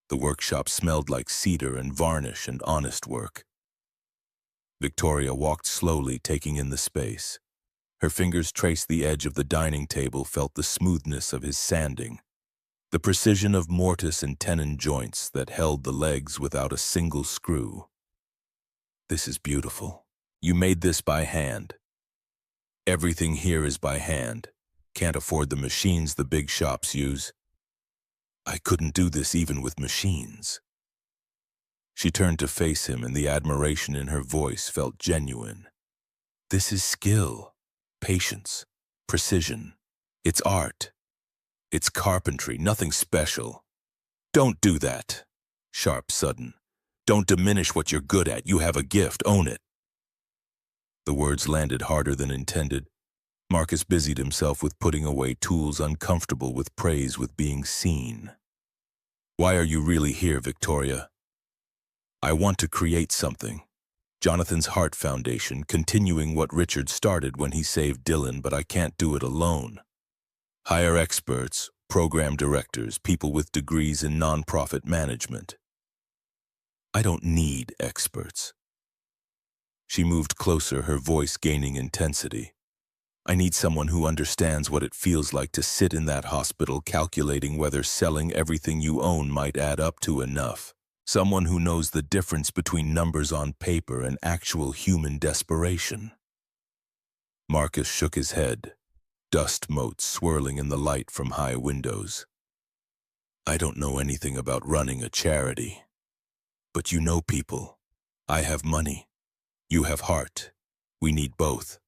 The workshop smelled like cedar and varnish and honest work. Victoria walked slowly, taking in the space. Her fingers traced the edge of the dining table, felt the smoothness of his sanding, the precision of mortise and tenon joints that held the legs without a single screw. This is beautiful. You made this by hand. Everything here is by hand. Can't afford the machines the big shops use. I couldn't do this even with machines. She turned to face him, and the admiration in her voice felt genuine. This is skill, patience, precision. It's art. It's carpentry, nothing special. Don't do that. Sharp, sudden. Don't diminish what you're good at. You have a gift. Own it. The words landed harder than intended. Marcus busied himself with putting away tools, uncomfortable with praise, with being seen. Why are you really here, Victoria? I want to create something. Jonathan's Heart Foundation, continuing what Richard started when he saved Dylan, but I can't do it alone. Hire experts, program directors, people with degrees in nonprofit management. I don't need experts. She moved closer, her voice gaining intensity. I need someone who understands what it feels like to sit in that hospital calculating whether selling everything you own might add up to enough. Someone who knows the difference between numbers on paper and actual human desperation. Marcus shook his head, dust motes swirling in the light from high windows. I don't know anything about running a charity. But you know people. I have money. You have heart. We need both.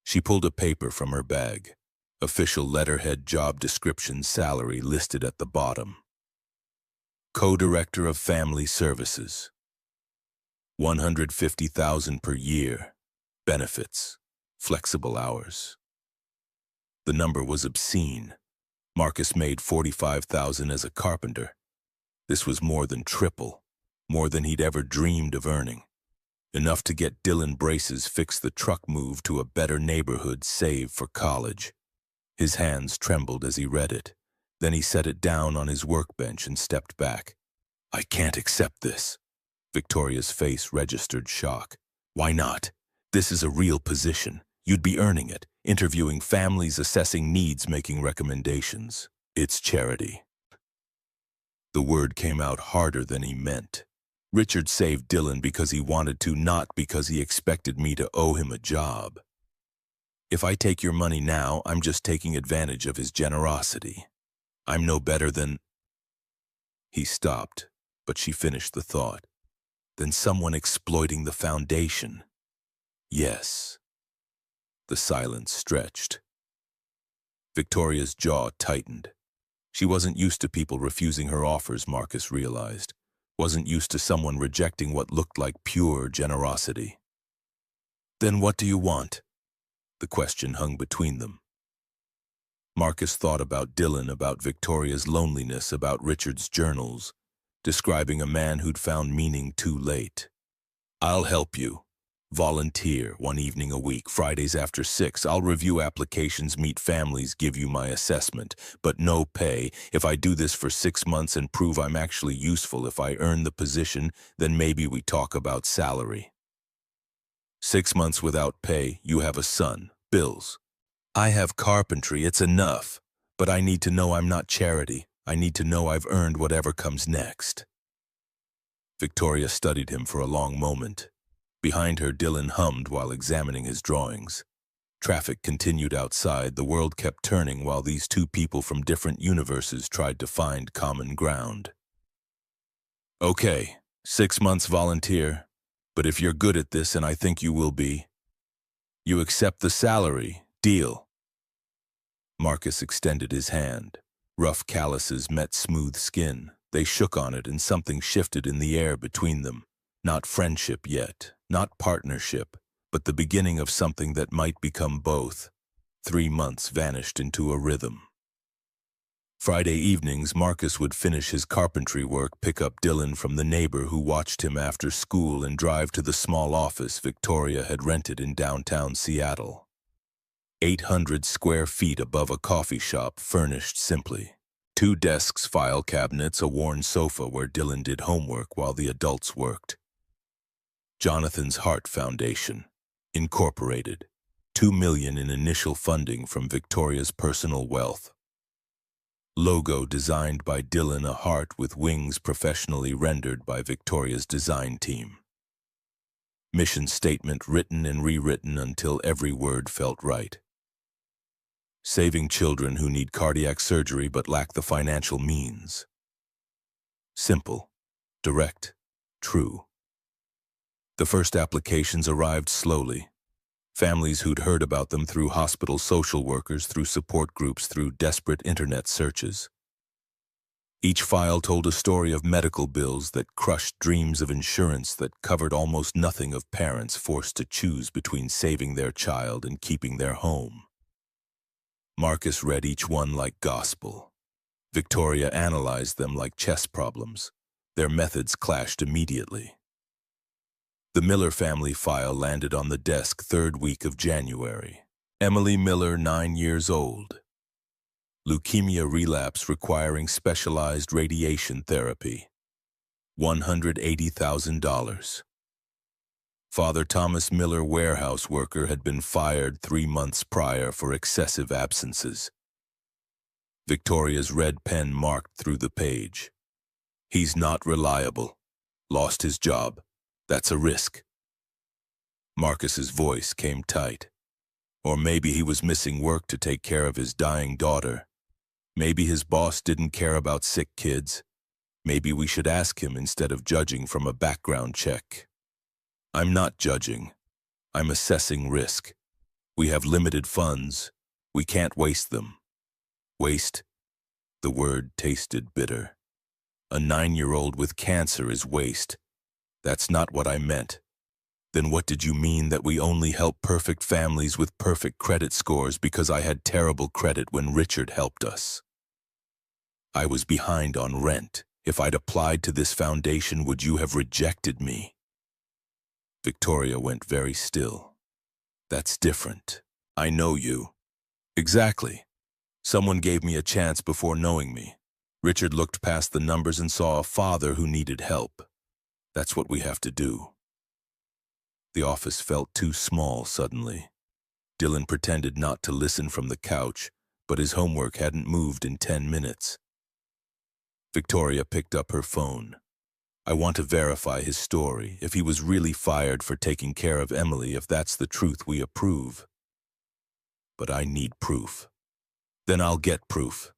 She pulled a paper from her bag. Official letterhead, job description, salary listed at the bottom. Co-director of Family Services. $150,000 per year. Benefits. Flexible hours. The number was obscene. Marcus made $45,000 as a carpenter. This was more than triple, more than he'd ever dreamed of earning. Enough to get Dylan braces, fix the truck move to a better neighborhood, save for college. His hands trembled as he read it. Then he set it down on his workbench and stepped back. I can't accept this. Victoria's face registered shock. Why not? This is a real position. You'd be earning it, interviewing families, assessing needs, making recommendations. It's charity. The word came out harder than he meant. Richard saved Dylan because he wanted to, not because he expected me to owe him a job. If I take your money now, I'm just taking advantage of his generosity. I'm no better than... He stopped, but she finished the thought. Than someone exploiting the foundation. Yes. The silence stretched. Victoria's jaw tightened. She wasn't used to people refusing her offers, Marcus realized. Wasn't used to someone rejecting what looked like pure generosity. Then what do you want? The question hung between them. Marcus thought about Dylan, about Victoria's loneliness, about Richard's journals, describing a man who'd found meaning too late. I'll help you. Volunteer 1 evening a week, Fridays after 6. I'll review applications, meet families, give you my assessment. But no pay. If I do this for 6 months and prove I'm actually useful, if I earn the position, then maybe we talk about salary. 6 months without pay, you have a son, bills. I have carpentry, it's enough. But I need to know I'm not charity. I need to know I've earned whatever comes next. Victoria studied him for a long moment. Behind her, Dylan hummed while examining his drawings. Traffic continued outside. The world kept turning while these two people from different universes tried to find common ground. Okay, 6 months volunteer, but if you're good at this, and I think you will be, you accept the salary. Deal. Marcus extended his hand. Rough calluses met smooth skin. They shook on it, and something shifted in the air between them. Not friendship yet, not partnership, but the beginning of something that might become both. 3 months vanished into a rhythm. Friday evenings, Marcus would finish his carpentry work, pick up Dylan from the neighbor who watched him after school, and drive to the small office Victoria had rented in downtown Seattle. 800 square feet above a coffee shop, furnished simply. 2 desks, file cabinets, a worn sofa where Dylan did homework while the adults worked. Jonathan's Heart Foundation, Incorporated, $2 million in initial funding from Victoria's personal wealth. Logo designed by Dylan, a heart with wings professionally rendered by Victoria's design team. Mission statement written and rewritten until every word felt right. Saving children who need cardiac surgery but lack the financial means. Simple, direct, true. The first applications arrived slowly. Families who'd heard about them through hospital social workers, through support groups, through desperate internet searches. Each file told a story of medical bills that crushed dreams of insurance that covered almost nothing of parents forced to choose between saving their child and keeping their home. Marcus read each one like gospel. Victoria analyzed them like chess problems. Their methods clashed immediately. The Miller family file landed on the desk third week of January. Emily Miller, 9 years old. Leukemia relapse requiring specialized radiation therapy. $180,000. Father Thomas Miller, warehouse worker, had been fired 3 months prior for excessive absences. Victoria's red pen marked through the page. He's not reliable. Lost his job. That's a risk. Marcus's voice came tight. Or maybe he was missing work to take care of his dying daughter. Maybe his boss didn't care about sick kids. Maybe we should ask him instead of judging from a background check. I'm not judging. I'm assessing risk. We have limited funds. We can't waste them. Waste? The word tasted bitter. A 9-year-old with cancer is waste. That's not what I meant. Then what did you mean that we only help perfect families with perfect credit scores because I had terrible credit when Richard helped us? I was behind on rent. If I'd applied to this foundation, would you have rejected me? Victoria went very still. That's different. I know you. Exactly. Someone gave me a chance before knowing me. Richard looked past the numbers and saw a father who needed help. That's what we have to do. The office felt too small suddenly. Dylan pretended not to listen from the couch, but his homework hadn't moved in 10 minutes. Victoria picked up her phone. I want to verify his story, if he was really fired for taking care of Emily, if that's the truth we approve. But I need proof. Then I'll get proof.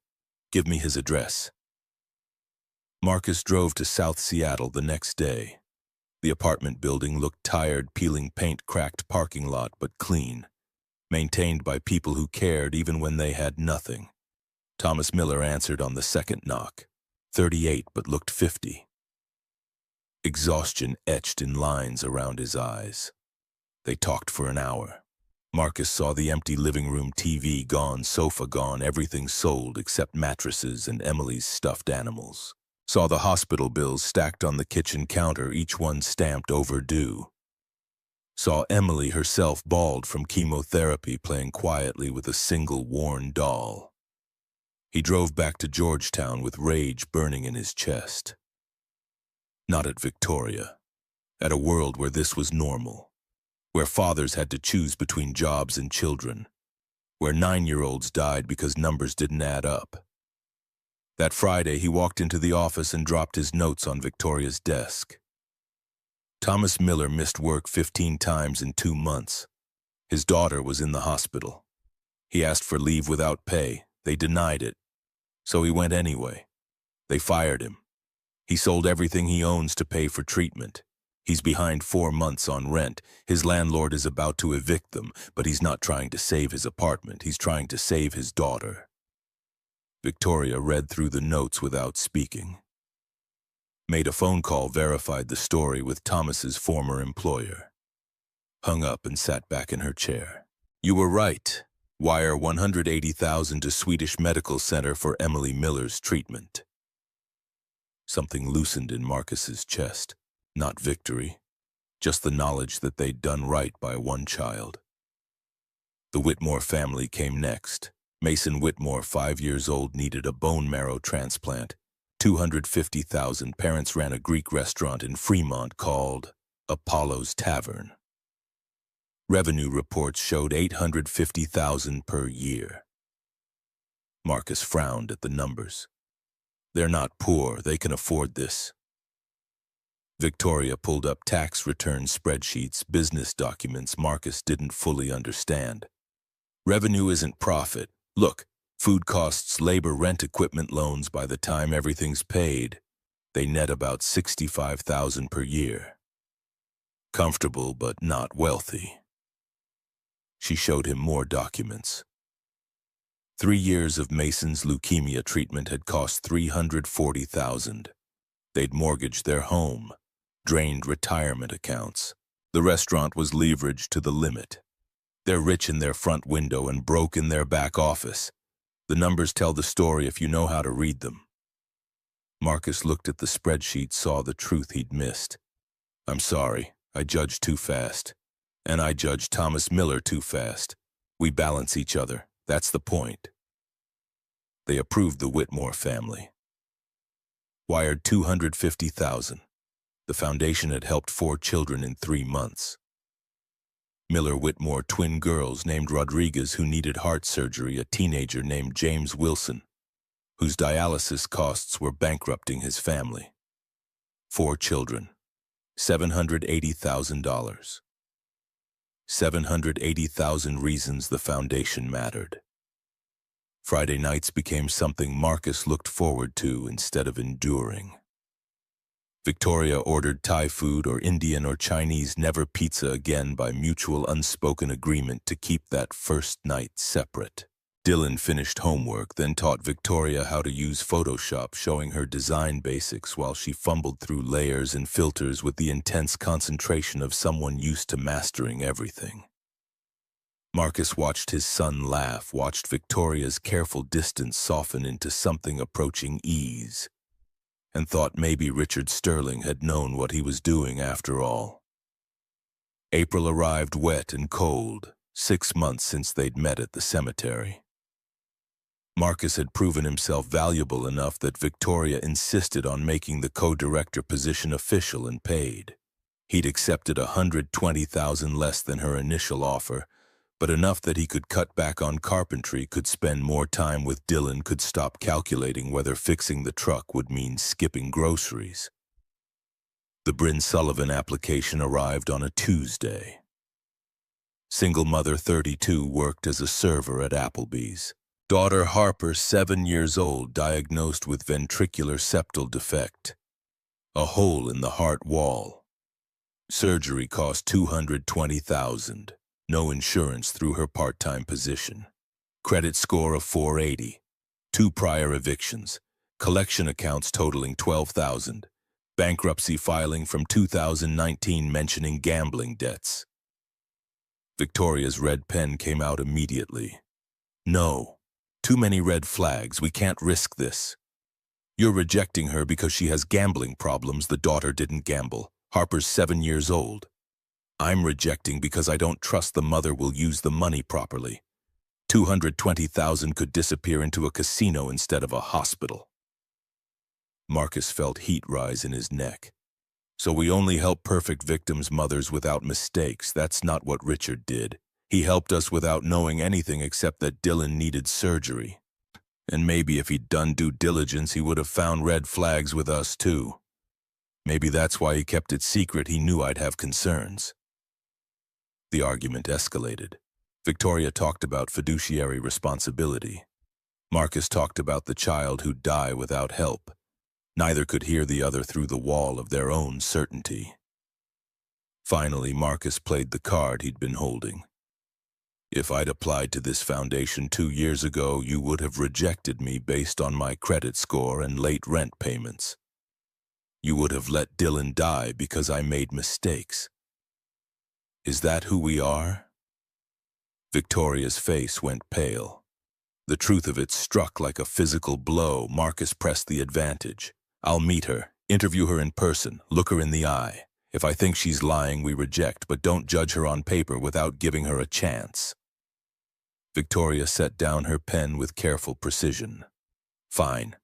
Give me his address. Marcus drove to South Seattle the next day. The apartment building looked tired, peeling paint, cracked parking lot, but clean. Maintained by people who cared even when they had nothing. Thomas Miller answered on the second knock. 38, but looked 50. Exhaustion etched in lines around his eyes. They talked for an hour. Marcus saw the empty living room TV gone, sofa gone, everything sold except mattresses and Emily's stuffed animals. Saw the hospital bills stacked on the kitchen counter, each one stamped overdue. Saw Emily herself bald from chemotherapy playing quietly with a single worn doll. He drove back to Georgetown with rage burning in his chest. Not at Victoria. At a world where this was normal. Where fathers had to choose between jobs and children. Where 9-year-olds died because numbers didn't add up. That Friday, he walked into the office and dropped his notes on Victoria's desk. Thomas Miller missed work 15 times in 2 months. His daughter was in the hospital. He asked for leave without pay. They denied it. So he went anyway. They fired him. He sold everything he owns to pay for treatment. He's behind 4 months on rent. His landlord is about to evict them, but he's not trying to save his apartment. He's trying to save his daughter. Victoria read through the notes without speaking. Made a phone call, verified the story with Thomas's former employer. Hung up and sat back in her chair. You were right. Wire $180,000 to Swedish Medical Center for Emily Miller's treatment. Something loosened in Marcus's chest. Not victory, just the knowledge that they'd done right by one child. The Whitmore family came next. Mason Whitmore, 5 years old, needed a bone marrow transplant. $250,000. Parents ran a Greek restaurant in Fremont called Apollo's Tavern. Revenue reports showed $850,000 per year. Marcus frowned at the numbers. They're not poor, they can afford this. Victoria pulled up tax return spreadsheets, business documents Marcus didn't fully understand. Revenue isn't profit. Look, food costs, labor, rent, equipment, loans, by the time everything's paid, they net about $65,000 per year. Comfortable, but not wealthy. She showed him more documents. 3 years of Mason's leukemia treatment had cost $340,000. They'd mortgaged their home, drained retirement accounts. The restaurant was leveraged to the limit. They're rich in their front window and broke in their back office. The numbers tell the story if you know how to read them. Marcus looked at the spreadsheet, saw the truth he'd missed. I'm sorry, I judged too fast. And I judged Thomas Miller too fast. We balance each other, that's the point. They approved the Whitmore family. Wired $250,000. The foundation had helped 4 children in 3 months. Miller-Whitmore twin girls named Rodriguez who needed heart surgery, a teenager named James Wilson, whose dialysis costs were bankrupting his family. 4 children, $780,000. 780,000 reasons the foundation mattered. Friday nights became something Marcus looked forward to instead of enduring. Victoria ordered Thai food or Indian or Chinese, never pizza again, by mutual unspoken agreement to keep that first night separate. Dylan finished homework, then taught Victoria how to use Photoshop, showing her design basics while she fumbled through layers and filters with the intense concentration of someone used to mastering everything. Marcus watched his son laugh, watched Victoria's careful distance soften into something approaching ease, and thought maybe Richard Sterling had known what he was doing after all. April arrived wet and cold, 6 months since they'd met at the cemetery. Marcus had proven himself valuable enough that Victoria insisted on making the co-director position official and paid. He'd accepted $120,000 less than her initial offer, but enough that he could cut back on carpentry, could spend more time with Dylan, could stop calculating whether fixing the truck would mean skipping groceries. The Bryn Sullivan application arrived on a Tuesday. Single mother, 32, worked as a server at Applebee's. Daughter Harper, 7 years old, diagnosed with ventricular septal defect, a hole in the heart wall. Surgery cost $220,000. No insurance through her part-time position. Credit score of 480. 2 prior evictions. Collection accounts totaling $12,000. Bankruptcy filing from 2019 mentioning gambling debts. Victoria's red pen came out immediately. No. Too many red flags. We can't risk this. You're rejecting her because she has gambling problems. The daughter didn't gamble. Harper's 7 years old. I'm rejecting because I don't trust the mother will use the money properly. $220,000 could disappear into a casino instead of a hospital. Marcus felt heat rise in his neck. So we only help perfect victims' mothers without mistakes. That's not what Richard did. He helped us without knowing anything except that Dylan needed surgery. And maybe if he'd done due diligence, he would have found red flags with us too. Maybe that's why he kept it secret. He knew I'd have concerns. The argument escalated. Victoria talked about fiduciary responsibility. Marcus talked about the child who'd die without help. Neither could hear the other through the wall of their own certainty. Finally, Marcus played the card he'd been holding. If I'd applied to this foundation 2 years ago, you would have rejected me based on my credit score and late rent payments. You would have let Dylan die because I made mistakes. Is that who we are? Victoria's face went pale. The truth of it struck like a physical blow. Marcus pressed the advantage. I'll meet her, interview her in person, look her in the eye. If I think she's lying, we reject, but don't judge her on paper without giving her a chance. Victoria set down her pen with careful precision. Fine,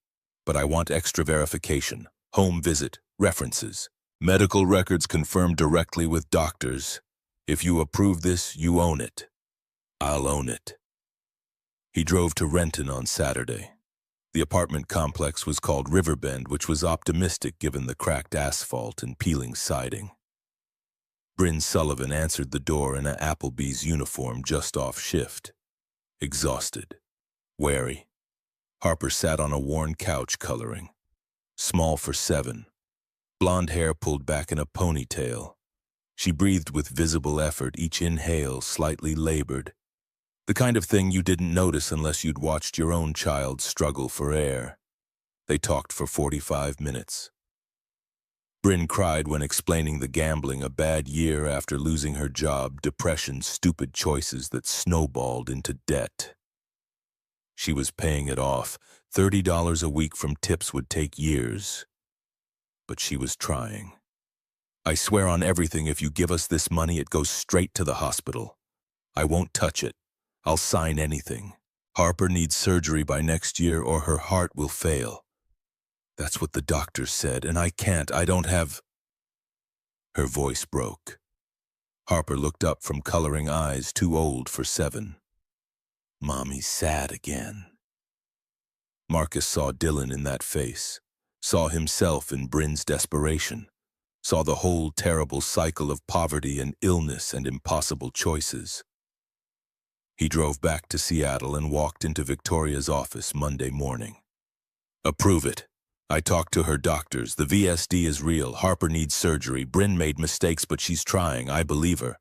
but I want extra verification, home visit, references, Medical records confirmed directly with doctors. If you approve this, you own it. I'll own it. He drove to Renton on Saturday. The apartment complex was called Riverbend, which was optimistic given the cracked asphalt and peeling siding. Bryn Sullivan answered the door in an Applebee's uniform just off shift. Exhausted. Wary. Harper sat on a worn couch coloring. Small for 7. Blonde hair pulled back in a ponytail. She breathed with visible effort, each inhale slightly labored. The kind of thing you didn't notice unless you'd watched your own child struggle for air. They talked for 45 minutes. Bryn cried when explaining the gambling, a bad year after losing her job, depression, stupid choices that snowballed into debt. She was paying it off. $30 a week from tips would take years. But she was trying. I swear on everything, if you give us this money, it goes straight to the hospital. I won't touch it. I'll sign anything. Harper needs surgery by next year or her heart will fail. That's what the doctor said, and I can't. I don't have... Her voice broke. Harper looked up from coloring eyes too old for 7. Mommy's sad again. Marcus saw Dylan in that face, saw himself in Bryn's desperation, saw the whole terrible cycle of poverty and illness and impossible choices. He drove back to Seattle and walked into Victoria's office Monday morning. Approve it. I talked to her doctors. The VSD is real. Harper needs surgery. Bryn made mistakes, but she's trying. I believe her.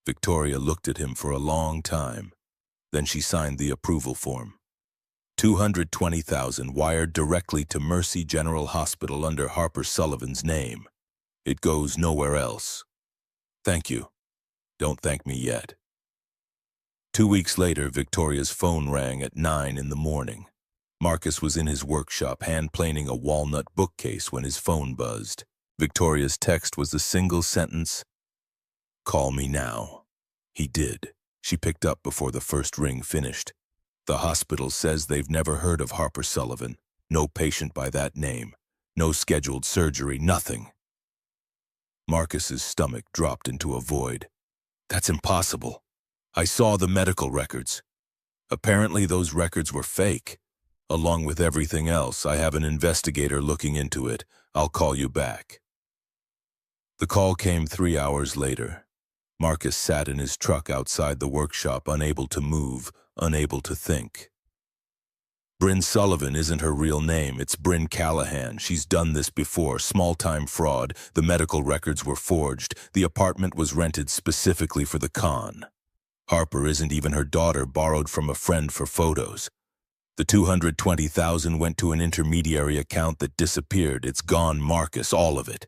Victoria looked at him for a long time. Then she signed the approval form. $220,000 wired directly to Mercy General Hospital under Harper Sullivan's name. It goes nowhere else. Thank you. Don't thank me yet. 2 weeks later, Victoria's phone rang at 9 in the morning. Marcus was in his workshop hand-planing a walnut bookcase when his phone buzzed. Victoria's text was a single sentence, "Call me now." He did. She picked up before the first ring finished. The hospital says they've never heard of Harper Sullivan. No patient by that name. No scheduled surgery, nothing. Marcus's stomach dropped into a void. That's impossible. I saw the medical records. Apparently those records were fake. Along with everything else, I have an investigator looking into it. I'll call you back. The call came 3 hours later. Marcus sat in his truck outside the workshop, unable to move, unable to think. Bryn Sullivan isn't her real name. It's Bryn Callahan. She's done this before. Small-time fraud. The medical records were forged. The apartment was rented specifically for the con. Harper isn't even her daughter, borrowed from a friend for photos. The $220,000 went to an intermediary account that disappeared. It's gone, Marcus, all of it.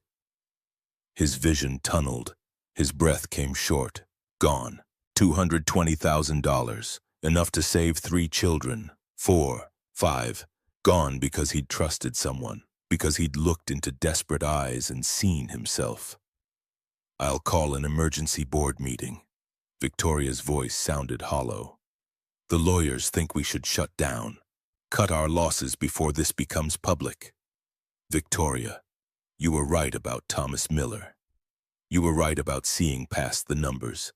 His vision tunneled. His breath came short. Gone. $220,000. Enough to save 3 children. 4, 5. Gone because he'd trusted someone. Because he'd looked into desperate eyes and seen himself. I'll call an emergency board meeting. Victoria's voice sounded hollow. The lawyers think we should shut down. Cut our losses before this becomes public. Victoria, you were right about Thomas Miller. You were right about seeing past the numbers.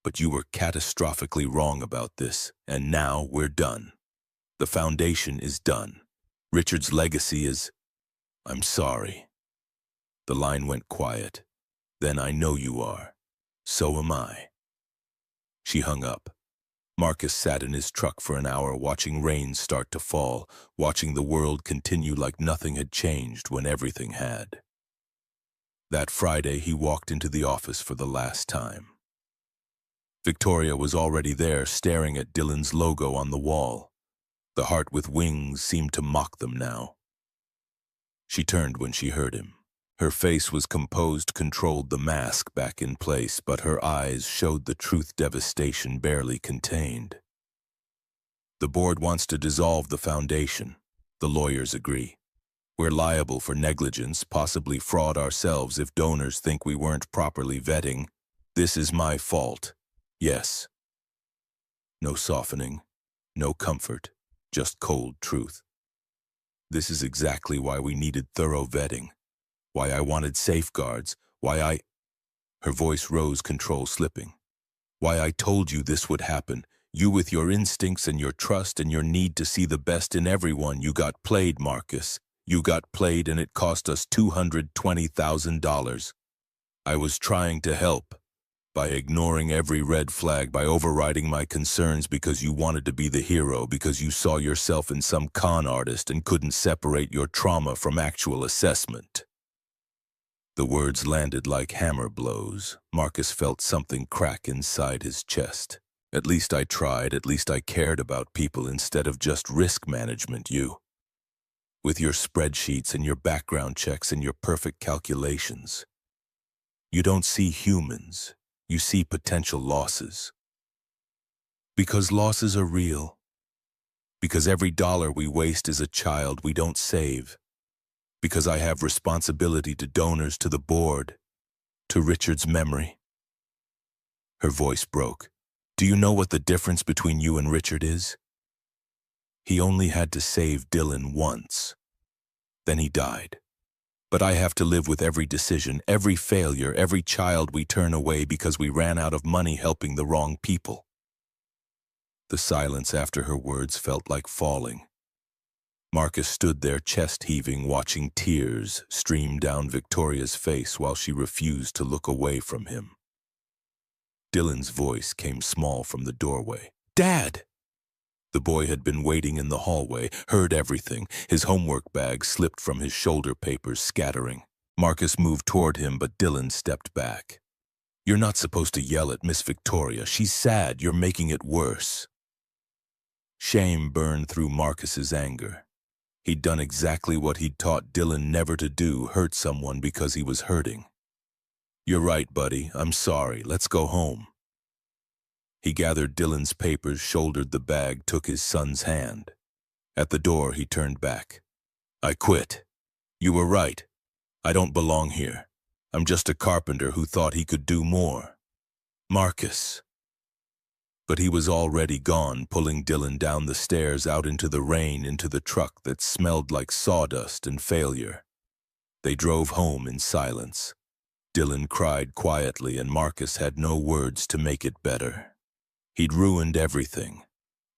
But you were catastrophically wrong about this, and now we're done. The foundation is done. Richard's legacy is... I'm sorry. The line went quiet. Then I know you are. So am I. She hung up. Marcus sat in his truck for an hour, watching rain start to fall, watching the world continue like nothing had changed when everything had. That Friday, he walked into the office for the last time. Victoria was already there, staring at Dylan's logo on the wall. The heart with wings seemed to mock them now. She turned when she heard him. Her face was composed, controlled, the mask back in place, but her eyes showed the truth devastation barely contained. The board wants to dissolve the foundation. The lawyers agree. We're liable for negligence, possibly fraud ourselves if donors think we weren't properly vetting. This is my fault. Yes. No softening, no comfort, just cold truth. This is exactly why we needed thorough vetting. why I wanted safeguards, why I... Her voice rose, control slipping. Why I told you this would happen. You with your instincts and your trust and your need to see the best in everyone. You got played, Marcus. You got played and it cost us $220,000. I was trying to help. By ignoring every red flag, by overriding my concerns because you wanted to be the hero, because you saw yourself in some con artist and couldn't separate your trauma from actual assessment. The words landed like hammer blows. Marcus felt something crack inside his chest. At least I tried, at least I cared about people instead of just risk management, you. With your spreadsheets and your background checks and your perfect calculations. You don't see humans, you see potential losses. Because losses are real. Because every dollar we waste is a child we don't save. Because I have responsibility to donors, to the board, to Richard's memory. Her voice broke. Do you know what the difference between you and Richard is? He only had to save Dylan once. Then he died. But I have to live with every decision, every failure, every child we turn away because we ran out of money helping the wrong people. The silence after her words felt like falling. Marcus stood there, chest heaving, watching tears stream down Victoria's face while she refused to look away from him. Dylan's voice came small from the doorway. Dad! The boy had been waiting in the hallway, heard everything. His homework bag slipped from his shoulder papers, scattering. Marcus moved toward him, but Dylan stepped back. You're not supposed to yell at Miss Victoria. She's sad. You're making it worse. Shame burned through Marcus's anger. He'd done exactly what he'd taught Dylan never to do, hurt someone because he was hurting. You're right, buddy. I'm sorry. Let's go home. He gathered Dylan's papers, shouldered the bag, took his son's hand. At the door, he turned back. I quit. You were right. I don't belong here. I'm just a carpenter who thought he could do more. Marcus. But he was already gone, pulling Dylan down the stairs, out into the rain, into the truck that smelled like sawdust and failure. They drove home in silence. Dylan cried quietly, and Marcus had no words to make it better. He'd ruined everything.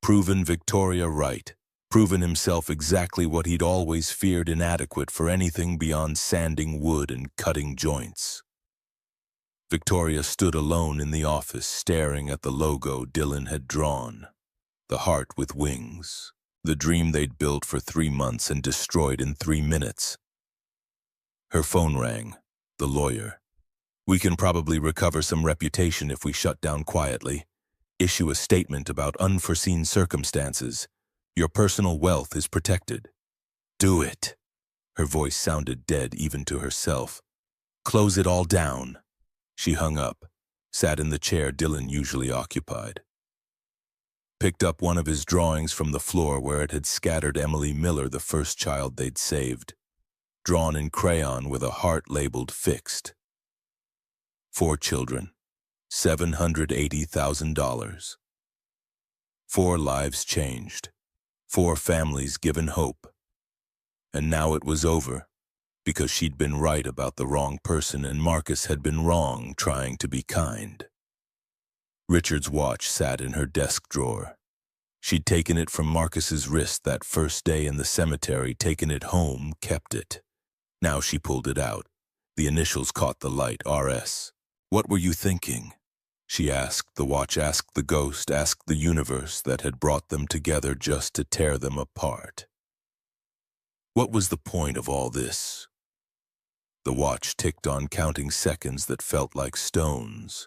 Proven Victoria right. Proven himself exactly what he'd always feared, inadequate for anything beyond sanding wood and cutting joints. Victoria stood alone in the office, staring at the logo Dylan had drawn. The heart with wings. The dream they'd built for 3 months and destroyed in 3 minutes. Her phone rang. The lawyer. We can probably recover some reputation if we shut down quietly. Issue a statement about unforeseen circumstances. Your personal wealth is protected. Do it. Her voice sounded dead even to herself. Close it all down. She hung up, sat in the chair Dylan usually occupied. Picked up one of his drawings from the floor where it had scattered Emily Miller, the first child they'd saved. Drawn in crayon with a heart labeled fixed. 4 children, $780,000. 4 lives changed. 4 families given hope. And now it was over. Because she'd been right about the wrong person and Marcus had been wrong trying to be kind. Richard's watch sat in her desk drawer. She'd taken it from Marcus's wrist that first day in the cemetery, taken it home, kept it. Now she pulled it out. The initials caught the light, RS. What were you thinking? She asked. The watch asked the ghost, asked the universe that had brought them together just to tear them apart. What was the point of all this? The watch ticked on, counting seconds that felt like stones.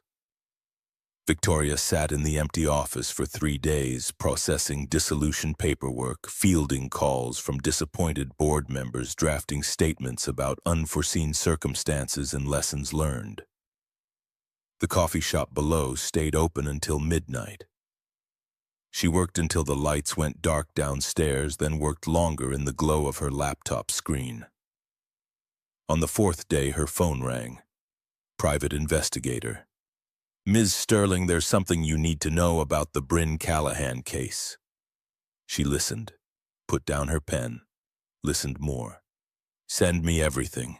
Victoria sat in the empty office for 3 days, processing dissolution paperwork, fielding calls from disappointed board members, drafting statements about unforeseen circumstances and lessons learned. The coffee shop below stayed open until midnight. She worked until the lights went dark downstairs, then worked longer in the glow of her laptop screen. On the 4th day, her phone rang. Private investigator. Ms. Sterling, there's something you need to know about the Bryn Callahan case. She listened, put down her pen, listened more. Send me everything.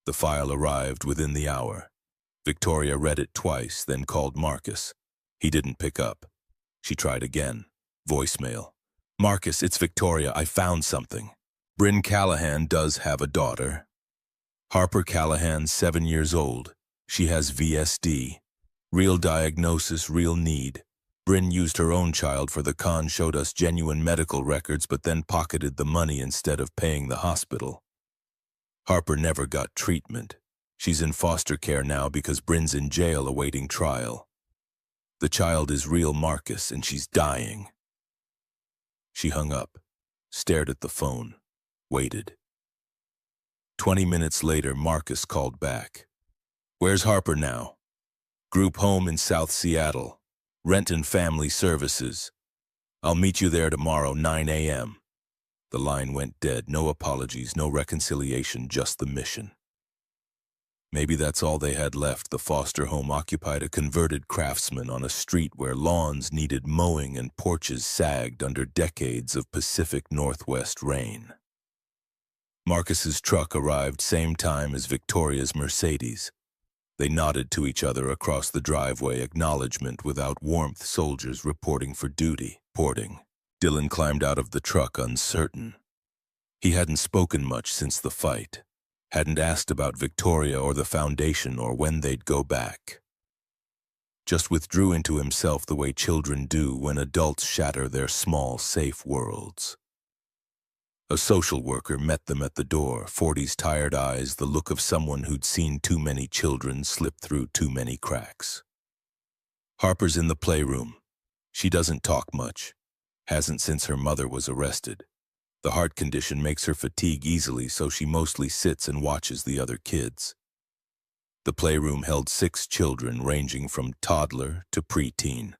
The file arrived within the hour. Victoria read it twice, then called Marcus. He didn't pick up. She tried again. Voicemail. Marcus, it's Victoria. I found something. Bryn Callahan does have a daughter. Harper Callahan, 7 years old. She has VSD. Real diagnosis, real need. Bryn used her own child for the con, showed us genuine medical records, but then pocketed the money instead of paying the hospital. Harper never got treatment. She's in foster care now because Bryn's in jail awaiting trial. The child is real Marcus, and she's dying. She hung up, stared at the phone, waited. 20 minutes later, Marcus called back. Where's Harper now? Group home in South Seattle. Renton Family Services. I'll meet you there tomorrow, 9 a.m. The line went dead. No apologies, no reconciliation, just the mission. Maybe that's all they had left. The foster home occupied a converted craftsman on a street where lawns needed mowing and porches sagged under decades of Pacific Northwest rain. Marcus's truck arrived same time as Victoria's Mercedes. They nodded to each other across the driveway, acknowledgement without warmth, soldiers reporting for duty. Porting. Dylan climbed out of the truck uncertain. He hadn't spoken much since the fight. Hadn't asked about Victoria or the foundation or when they'd go back. Just withdrew into himself the way children do when adults shatter their small, safe worlds. A social worker met them at the door, 40s tired eyes, the look of someone who'd seen too many children slip through too many cracks. Harper's in the playroom. She doesn't talk much. Hasn't since her mother was arrested. The heart condition makes her fatigue easily, so she mostly sits and watches the other kids. The playroom held 6 children ranging from toddler to preteen.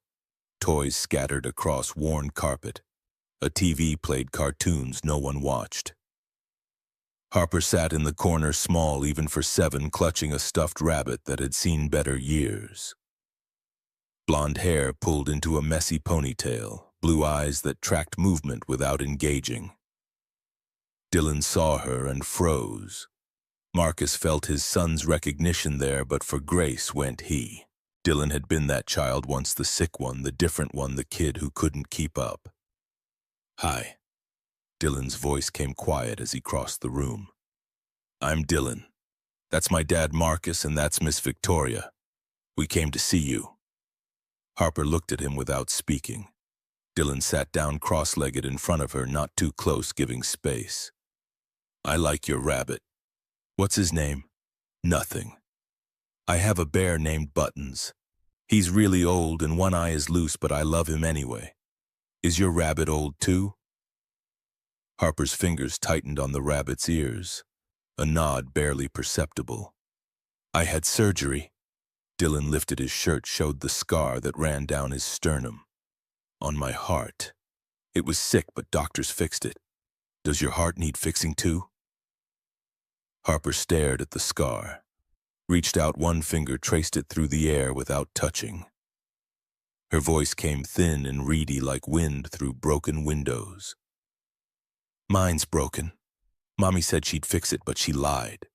Toys scattered across worn carpet. A TV played cartoons no one watched. Harper sat in the corner, small even for 7, clutching a stuffed rabbit that had seen better years. Blonde hair pulled into a messy ponytail, blue eyes that tracked movement without engaging. Dylan saw her and froze. Marcus felt his son's recognition there, but for grace went he. Dylan had been that child once, the sick one, the different one, the kid who couldn't keep up. Hi. Dylan's voice came quiet as he crossed the room. I'm Dylan. That's my dad Marcus, and that's Miss Victoria. We came to see you. Harper looked at him without speaking. Dylan sat down cross-legged in front of her, not too close, giving space. I like your rabbit. What's his name? Nothing. I have a bear named Buttons. He's really old and one eye is loose, but I love him anyway. Is your rabbit old too? Harper's fingers tightened on the rabbit's ears. A nod barely perceptible. I had surgery. Dylan lifted his shirt, showed the scar that ran down his sternum. On my heart. It was sick, but doctors fixed it. Does your heart need fixing too? Harper stared at the scar. Reached out one finger, traced it through the air without touching. Her voice came thin and reedy like wind through broken windows. Mine's broken. Mommy said she'd fix it, but she lied.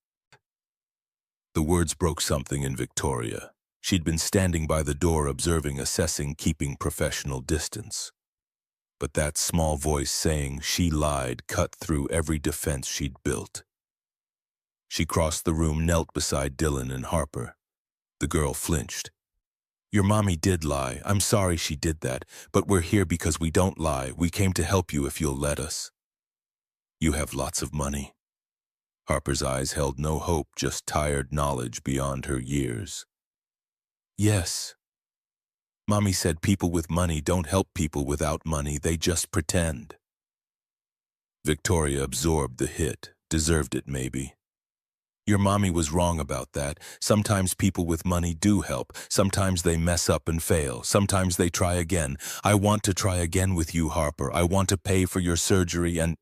The words broke something in Victoria. She'd been standing by the door, observing, assessing, keeping professional distance. But that small voice saying she lied cut through every defense she'd built. She crossed the room, knelt beside Dylan and Harper. The girl flinched. Your mommy did lie. I'm sorry she did that, but we're here because we don't lie. We came to help you if you'll let us. You have lots of money. Harper's eyes held no hope, just tired knowledge beyond her years. Yes. Mommy said people with money don't help people without money, they just pretend. Victoria absorbed the hit, deserved it maybe. Your mommy was wrong about that. Sometimes people with money do help. Sometimes they mess up and fail. Sometimes they try again. I want to try again with you, Harper. I want to pay for your surgery and...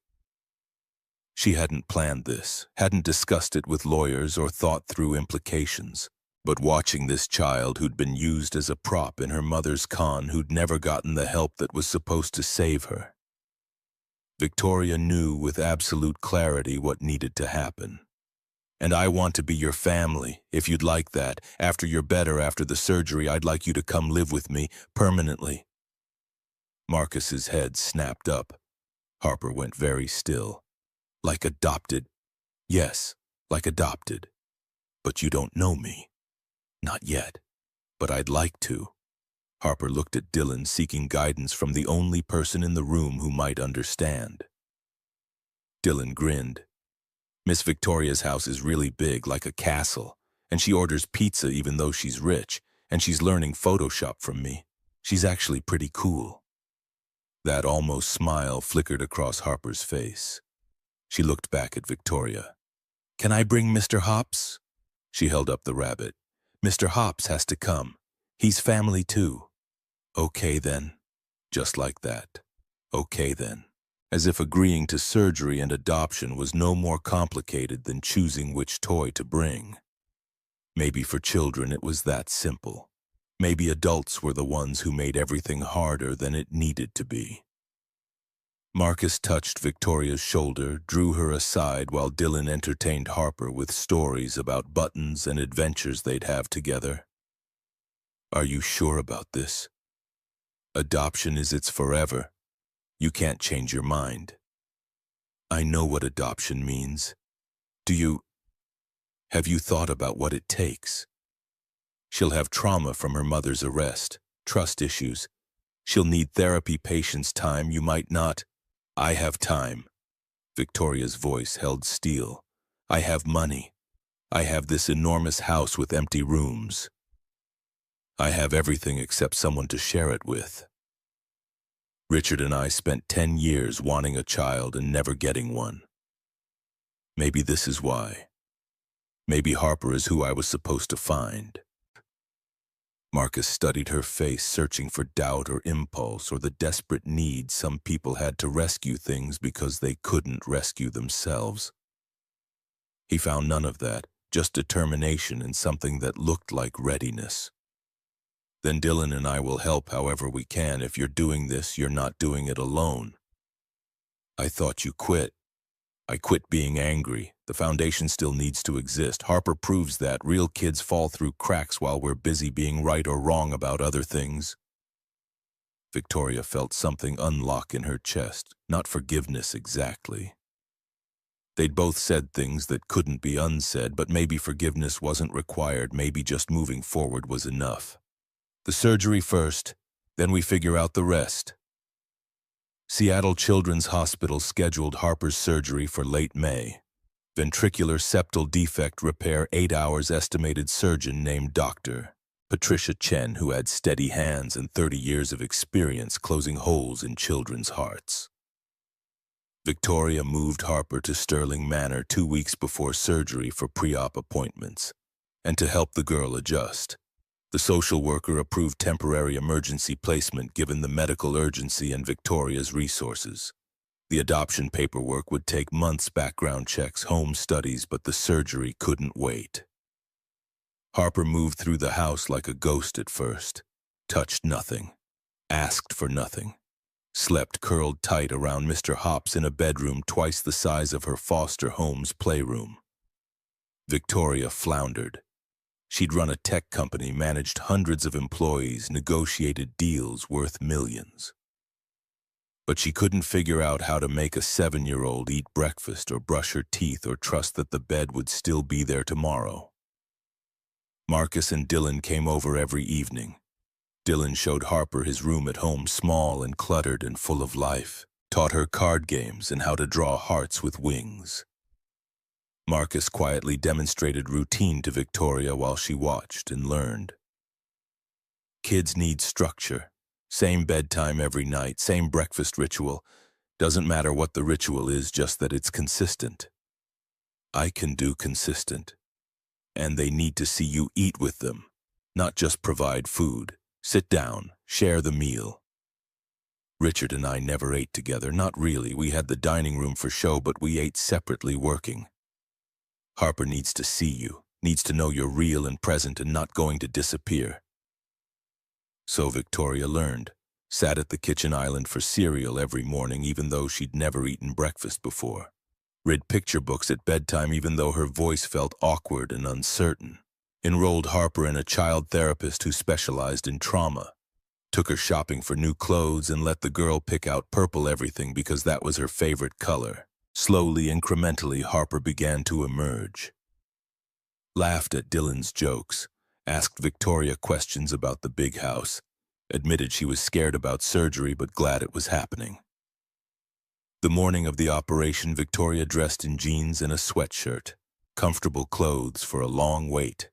She hadn't planned this, hadn't discussed it with lawyers or thought through implications. But watching this child who'd been used as a prop in her mother's con, who'd never gotten the help that was supposed to save her. Victoria knew with absolute clarity what needed to happen. And I want to be your family, if you'd like that. After you're better, after the surgery, I'd like you to come live with me, permanently." Marcus's head snapped up. Harper went very still. "Like adopted?" "Yes, like adopted. But you don't know me." "Not yet, but I'd like to." Harper looked at Dylan, seeking guidance from the only person in the room who might understand. Dylan grinned. "Miss Victoria's house is really big, like a castle, and she orders pizza even though she's rich, and she's learning Photoshop from me. She's actually pretty cool." That almost smile flickered across Harper's face. She looked back at Victoria. "Can I bring Mr. Hops?" She held up the rabbit. "Mr. Hops has to come. He's family too." "Okay then." Just like that. "Okay then." As if agreeing to surgery and adoption was no more complicated than choosing which toy to bring. Maybe for children it was that simple. Maybe adults were the ones who made everything harder than it needed to be. Marcus touched Victoria's shoulder, drew her aside while Dylan entertained Harper with stories about buttons and adventures they'd have together. "Are you sure about this? Adoption is its forever. You can't change your mind." "I know what adoption means. Have you thought about what it takes? She'll have trauma from her mother's arrest, trust issues. She'll need therapy, patience, time. You might not." "I have time." Victoria's voice held steel. "I have money. I have this enormous house with empty rooms. I have everything except someone to share it with. Richard and I spent 10 years wanting a child and never getting one. Maybe this is why. Maybe Harper is who I was supposed to find." Marcus studied her face, searching for doubt or impulse or the desperate need some people had to rescue things because they couldn't rescue themselves. He found none of that, just determination and something that looked like readiness. "Then Dylan and I will help however we can. If you're doing this, you're not doing it alone." "I thought you quit." "I quit being angry. The foundation still needs to exist. Harper proves that. Real kids fall through cracks while we're busy being right or wrong about other things." Victoria felt something unlock in her chest, not forgiveness exactly. They'd both said things that couldn't be unsaid, but maybe forgiveness wasn't required. Maybe just moving forward was enough. "The surgery first, then we figure out the rest." Seattle Children's Hospital scheduled Harper's surgery for late May. Ventricular septal defect repair, 8 hours. Estimated surgeon named Dr. Patricia Chen, who had steady hands and 30 years of experience closing holes in children's hearts. Victoria moved Harper to Sterling Manor 2 weeks before surgery for pre-op appointments, and to help the girl adjust. The social worker approved temporary emergency placement given the medical urgency and Victoria's resources. The adoption paperwork would take months, background checks, home studies, but the surgery couldn't wait. Harper moved through the house like a ghost at first, touched nothing, asked for nothing, slept curled tight around Mr. Hops in a bedroom twice the size of her foster home's playroom. Victoria floundered. She'd run a tech company, managed hundreds of employees, negotiated deals worth millions. But she couldn't figure out how to make a 7-year-old eat breakfast or brush her teeth or trust that the bed would still be there tomorrow. Marcus and Dylan came over every evening. Dylan showed Harper his room at home, small and cluttered and full of life, taught her card games and how to draw hearts with wings. Marcus quietly demonstrated routine to Victoria while she watched and learned. Kids need structure. Same bedtime every night, same breakfast ritual. Doesn't matter what the ritual is, just that it's consistent. I can do consistent. And they need to see you eat with them, not just provide food. Sit down, share the meal. Richard and I never ate together, not really. We had the dining room for show, but we ate separately working. Harper needs to see you, needs to know you're real and present and not going to disappear. So Victoria learned, sat at the kitchen island for cereal every morning even though she'd never eaten breakfast before. read picture books at bedtime even though her voice felt awkward and uncertain, enrolled Harper in a child therapist who specialized in trauma, took her shopping for new clothes and let the girl pick out purple everything because that was her favorite color. Slowly, incrementally, Harper began to emerge. Laughed at Dylan's jokes, asked Victoria questions about the big house, admitted she was scared about surgery but glad it was happening. The morning of the operation, Victoria dressed in jeans and a sweatshirt, comfortable clothes for a long wait.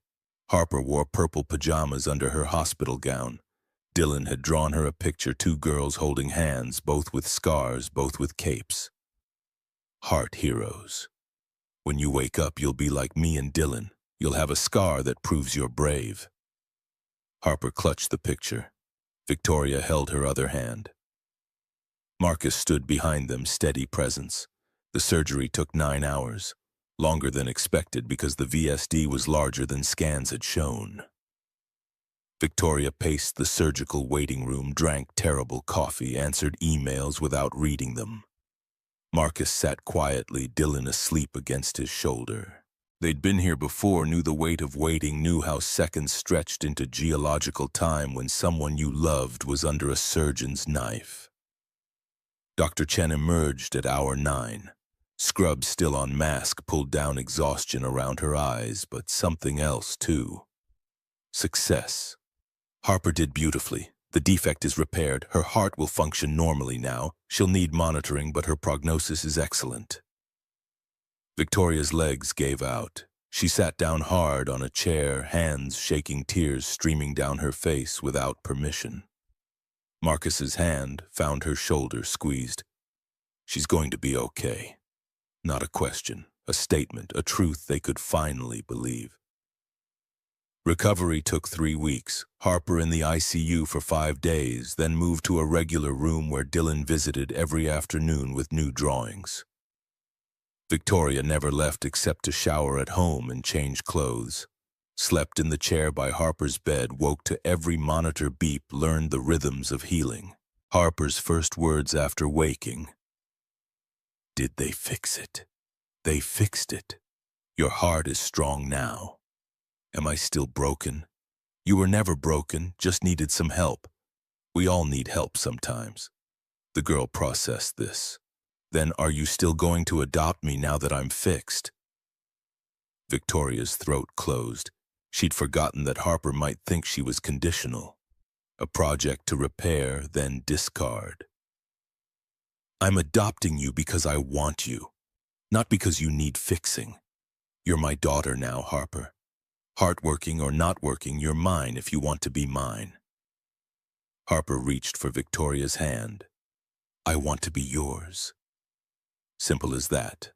Harper wore purple pajamas under her hospital gown. Dylan had drawn her a picture, two girls holding hands, both with scars, both with capes. Heart heroes. When you wake up, you'll be like me and Dylan. You'll have a scar that proves you're brave. Harper clutched the picture. Victoria held her other hand. Marcus stood behind them, steady presence. The surgery took 9 hours, longer than expected because the VSD was larger than scans had shown. Victoria paced the surgical waiting room, drank terrible coffee, answered emails without reading them. Marcus sat quietly, Dylan asleep against his shoulder. They'd been here before, knew the weight of waiting, knew how seconds stretched into geological time when someone you loved was under a surgeon's knife. Dr. Chen emerged at hour 9. Scrubs still on mask, pulled down exhaustion around her eyes, but something else too. Success. Harper did beautifully. The defect is repaired. Her heart will function normally now. She'll need monitoring, but her prognosis is excellent. Victoria's legs gave out. She sat down hard on a chair, hands shaking, tears streaming down her face without permission. Marcus's hand found her shoulder, squeezed. She's going to be okay. Not a question, a statement, a truth they could finally believe. Recovery took 3 weeks. Harper in the ICU for 5 days, then moved to a regular room where Dylan visited every afternoon with new drawings. Victoria never left except to shower at home and change clothes. Slept in the chair by Harper's bed, woke to every monitor beep, learned the rhythms of healing. Harper's first words after waking. Did they fix it? They fixed it. Your heart is strong now. Am I still broken? You were never broken, just needed some help. We all need help sometimes. The girl processed this. Then are you still going to adopt me now that I'm fixed? Victoria's throat closed. She'd forgotten that Harper might think she was conditional. A project to repair, then discard. I'm adopting you because I want you, not because you need fixing. You're my daughter now, Harper. Heart working or not working, you're mine if you want to be mine. Harper reached for Victoria's hand. I want to be yours. Simple as that.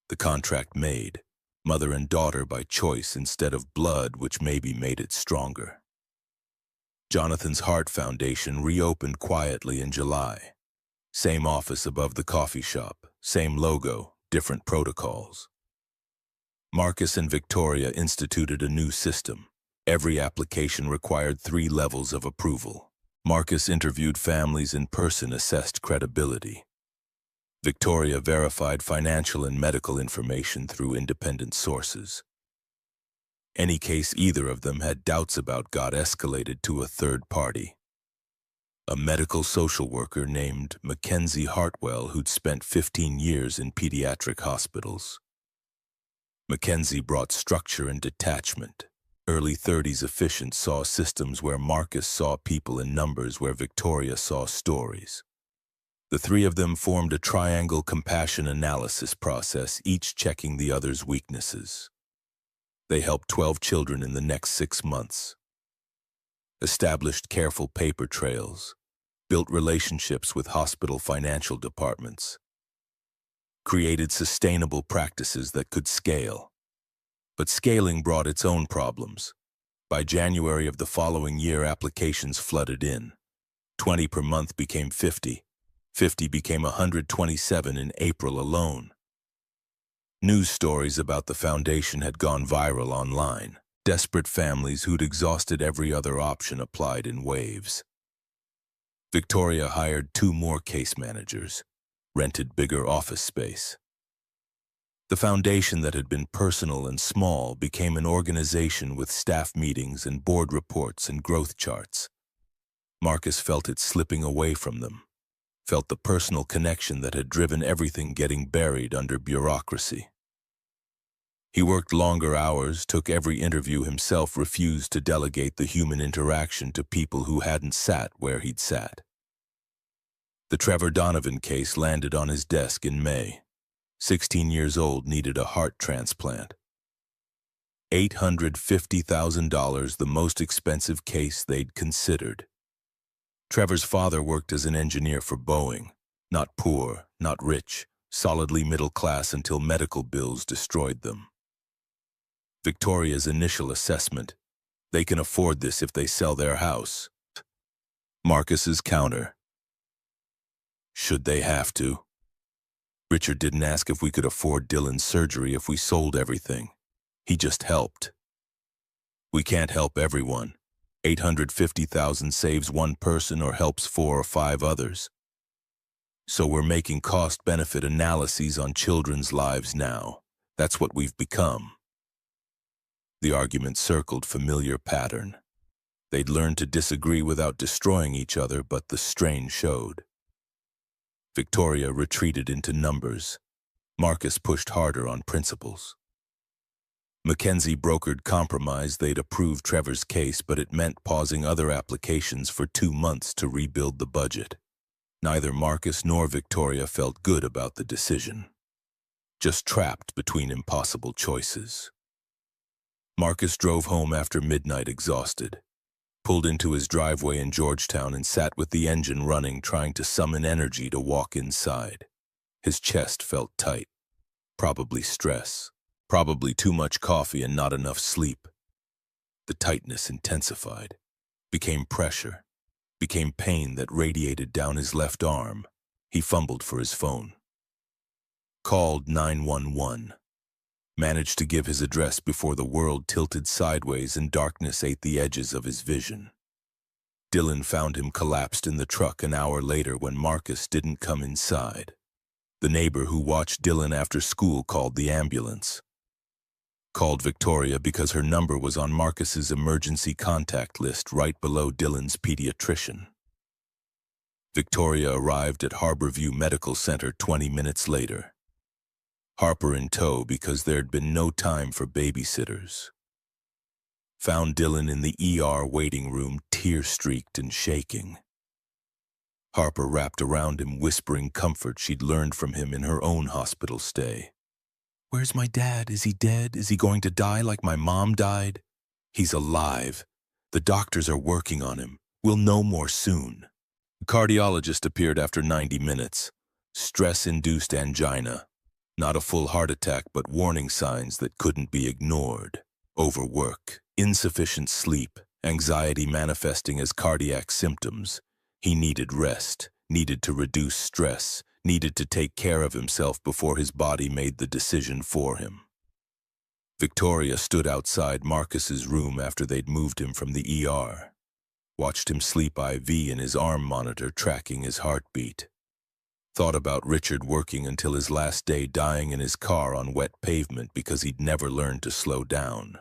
The contract made. Mother and daughter by choice instead of blood, which maybe made it stronger. Jonathan's Heart Foundation reopened quietly in July. Same office above the coffee shop, same logo, different protocols. Marcus and Victoria instituted a new system. Every application required 3 levels of approval. Marcus interviewed families in person, assessed credibility. Victoria verified financial and medical information through independent sources. Any case either of them had doubts about got escalated to a third party. A medical social worker named Mackenzie Hartwell, who'd spent 15 years in pediatric hospitals. Mackenzie brought structure and detachment. Early 30s efficient saw systems where Marcus saw people in numbers, where Victoria saw stories. The 3 of them formed a triangle compassion analysis process, each checking the other's weaknesses. They helped 12 children in the next 6 months. Established careful paper trails. Built relationships with hospital financial departments. Created sustainable practices that could scale. But scaling brought its own problems. By January of the following year, applications flooded in. 20 per month became 50. 50 became 127 in April alone. News stories about the foundation had gone viral online. Desperate families who'd exhausted every other option applied in waves. Victoria hired 2 more case managers, rented bigger office space. The foundation that had been personal and small became an organization with staff meetings and board reports and growth charts. Marcus felt it slipping away from them, felt the personal connection that had driven everything getting buried under bureaucracy. He worked longer hours, took every interview himself, refused to delegate the human interaction to people who hadn't sat where he'd sat. The Trevor Donovan case landed on his desk in May. 16 years old, needed a heart transplant. $850,000, the most expensive case they'd considered. Trevor's father worked as an engineer for Boeing. Not poor, not rich, solidly middle class until medical bills destroyed them. Victoria's initial assessment: they can afford this if they sell their house. Marcus's counter: should they have to? Richard didn't ask if we could afford Dylan's surgery if we sold everything. He just helped. We can't help everyone. $850,000 saves one person or helps 4 or 5 others. So we're making cost-benefit analyses on children's lives now. That's what we've become. The argument circled familiar pattern. They'd learned to disagree without destroying each other, but the strain showed. Victoria retreated into numbers. Marcus pushed harder on principles. Mackenzie brokered compromise. They'd approved Trevor's case, but it meant pausing other applications for 2 months to rebuild the budget. Neither Marcus nor Victoria felt good about the decision. Just trapped between impossible choices. Marcus drove home after midnight exhausted, pulled into his driveway in Georgetown and sat with the engine running, trying to summon energy to walk inside. His chest felt tight. Probably stress. Probably too much coffee and not enough sleep. The tightness intensified, became pressure, became pain that radiated down his left arm. He fumbled for his phone. Called 911. Managed to give his address before the world tilted sideways and darkness ate the edges of his vision. Dylan found him collapsed in the truck an hour later when Marcus didn't come inside. The neighbor who watched Dylan after school called the ambulance. Called Victoria because her number was on Marcus's emergency contact list right below Dylan's pediatrician. Victoria arrived at Harborview Medical Center 20 minutes later. Harper in tow because there'd been no time for babysitters. Found Dylan in the ER waiting room, tear-streaked and shaking. Harper wrapped around him, whispering comfort she'd learned from him in her own hospital stay. "Where's my dad? Is he dead? Is he going to die like my mom died?" "He's alive. The doctors are working on him. We'll know more soon." The cardiologist appeared after 90 minutes. Stress-induced angina. Not a full heart attack, but warning signs that couldn't be ignored. Overwork, insufficient sleep, anxiety manifesting as cardiac symptoms. He needed rest, needed to reduce stress, needed to take care of himself before his body made the decision for him. Victoria stood outside Marcus's room after they'd moved him from the ER. Watched him sleep IV in his arm monitor tracking his heartbeat. Thought about Richard working until his last day, dying in his car on wet pavement because he'd never learned to slow down.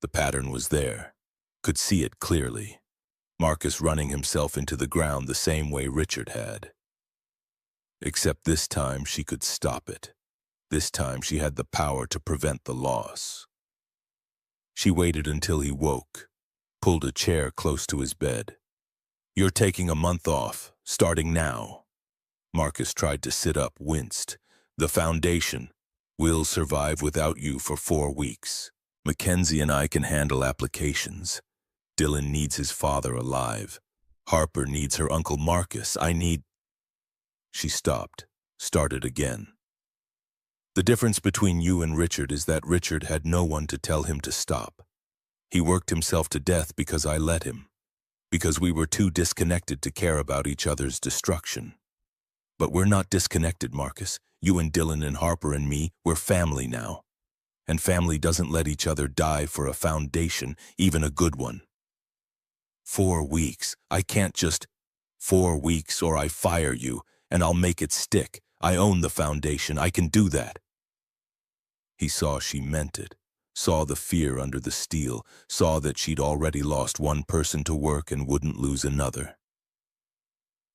The pattern was there. Could see it clearly. Marcus running himself into the ground the same way Richard had. Except this time she could stop it. This time she had the power to prevent the loss. She waited until he woke, pulled a chair close to his bed. "You're taking a month off, starting now." Marcus tried to sit up, winced. "The foundation. We'll survive without you for 4 weeks. Mackenzie and I can handle applications. Dylan needs his father alive. Harper needs her Uncle Marcus. I need—" She stopped, started again. "The difference between you and Richard is that Richard had no one to tell him to stop. He worked himself to death because I let him, because we were too disconnected to care about each other's destruction. But we're not disconnected, Marcus. You and Dylan and Harper and me, we're family now. And family doesn't let each other die for a foundation, even a good one. 4 weeks. I can't just— 4 weeks or I fire you, and I'll make it stick. I own the foundation. I can do that." He saw she meant it, saw the fear under the steel, saw that she'd already lost one person to work and wouldn't lose another.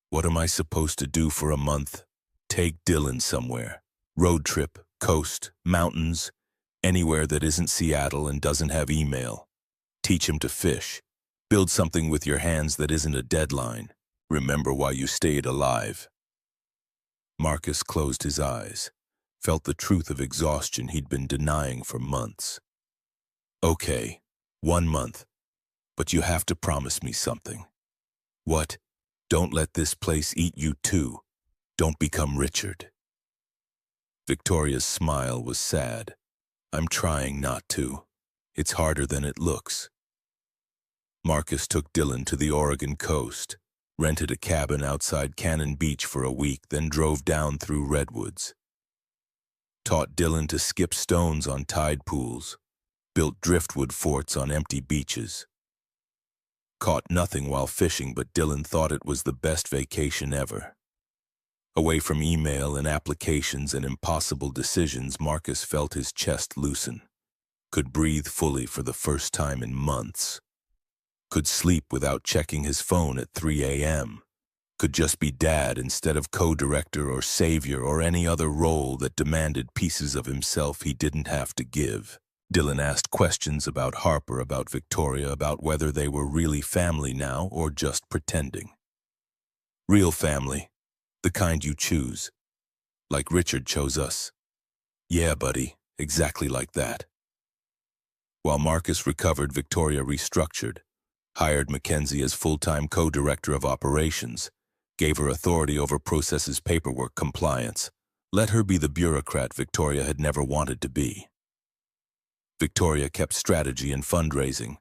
What am I supposed to do for a month? Take Dylan somewhere. Road trip, coast, mountains, anywhere that isn't Seattle and doesn't have email. Teach him to fish. Build something with your hands that isn't a deadline. Remember why you stayed alive. Marcus closed his eyes, felt the truth of exhaustion he'd been denying for months. Okay, 1 month, but you have to promise me something. What? Don't let this place eat you too. Don't become Richard. Victoria's smile was sad. I'm trying not to. It's harder than it looks. Marcus took Dylan to the Oregon coast, rented a cabin outside Cannon Beach for a week, then drove down through redwoods. Taught Dylan to skip stones on tide pools, built driftwood forts on empty beaches. Caught nothing while fishing, but Dylan thought it was the best vacation ever. Away from email and applications and impossible decisions, Marcus felt his chest loosen. Could breathe fully for the first time in months. Could sleep without checking his phone at 3 a.m. Could just be dad instead of co-director or savior or any other role that demanded pieces of himself he didn't have to give. Dylan asked questions about Harper, about Victoria, about whether they were really family now or just pretending. Real family, the kind you choose. Like Richard chose us. Yeah, buddy, exactly like that. While Marcus recovered, Victoria restructured, hired Mackenzie as full-time co-director of operations, gave her authority over processes, paperwork, compliance, let her be the bureaucrat Victoria had never wanted to be. Victoria kept strategy and fundraising.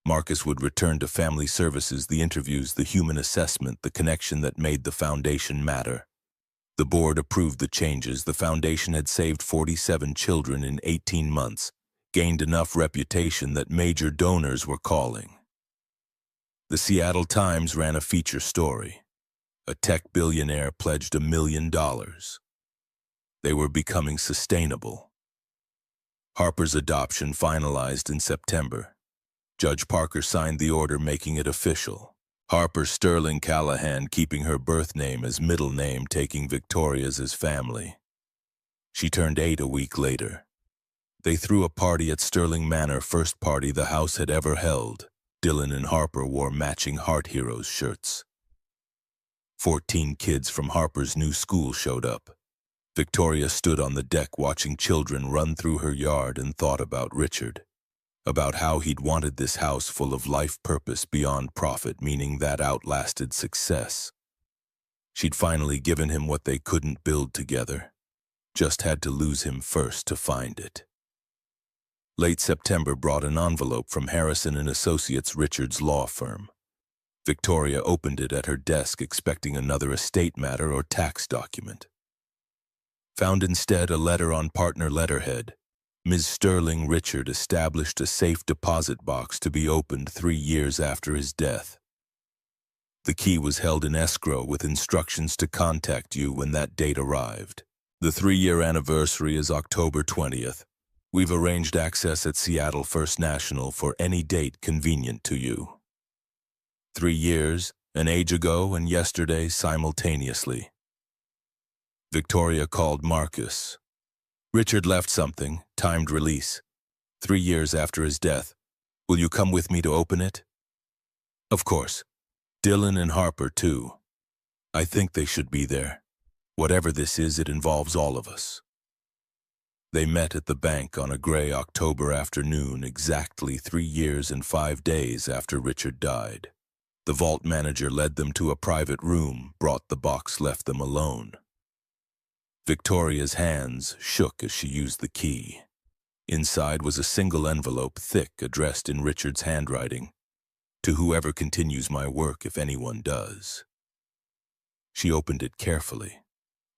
Marcus would return to family services, the interviews, the human assessment, the connection that made the foundation matter. The board approved the changes. The foundation had saved 47 children in 18 months, gained enough reputation that major donors were calling. The Seattle Times ran a feature story. A tech billionaire pledged $1 million. They were becoming sustainable. Harper's adoption finalized in September. Judge Parker signed the order making it official. Harper Sterling Callahan keeping her birth name as middle name, taking Victoria's as family. She turned 8 a week later. They threw a party at Sterling Manor, first party the house had ever held. Dylan and Harper wore matching Heart Heroes shirts. 14 kids from Harper's new school showed up. Victoria stood on the deck watching children run through her yard and thought about Richard. About how he'd wanted this house full of life purpose beyond profit, meaning that outlasted success. She'd finally given him what they couldn't build together. Just had to lose him first to find it. Late September brought an envelope from Harrison & Associates, Richard's law firm. Victoria opened it at her desk, expecting another estate matter or tax document. Found instead a letter on partner letterhead. Ms. Sterling, Richard established a safe deposit box to be opened 3 years after his death. The key was held in escrow with instructions to contact you when that date arrived. The 3-year anniversary is October 20th. We've arranged access at Seattle First National for any date convenient to you. 3 years, an age ago and yesterday simultaneously. Victoria called Marcus. Richard left something, timed release. 3 years after his death. Will you come with me to open it? Of course. Dylan and Harper too. I think they should be there. Whatever this is, it involves all of us. They met at the bank on a gray October afternoon, exactly 3 years and 5 days after Richard died. The vault manager led them to a private room, brought the box, left them alone. Victoria's hands shook as she used the key. Inside was a single envelope, thick, addressed in Richard's handwriting. To whoever continues my work, if anyone does. She opened it carefully.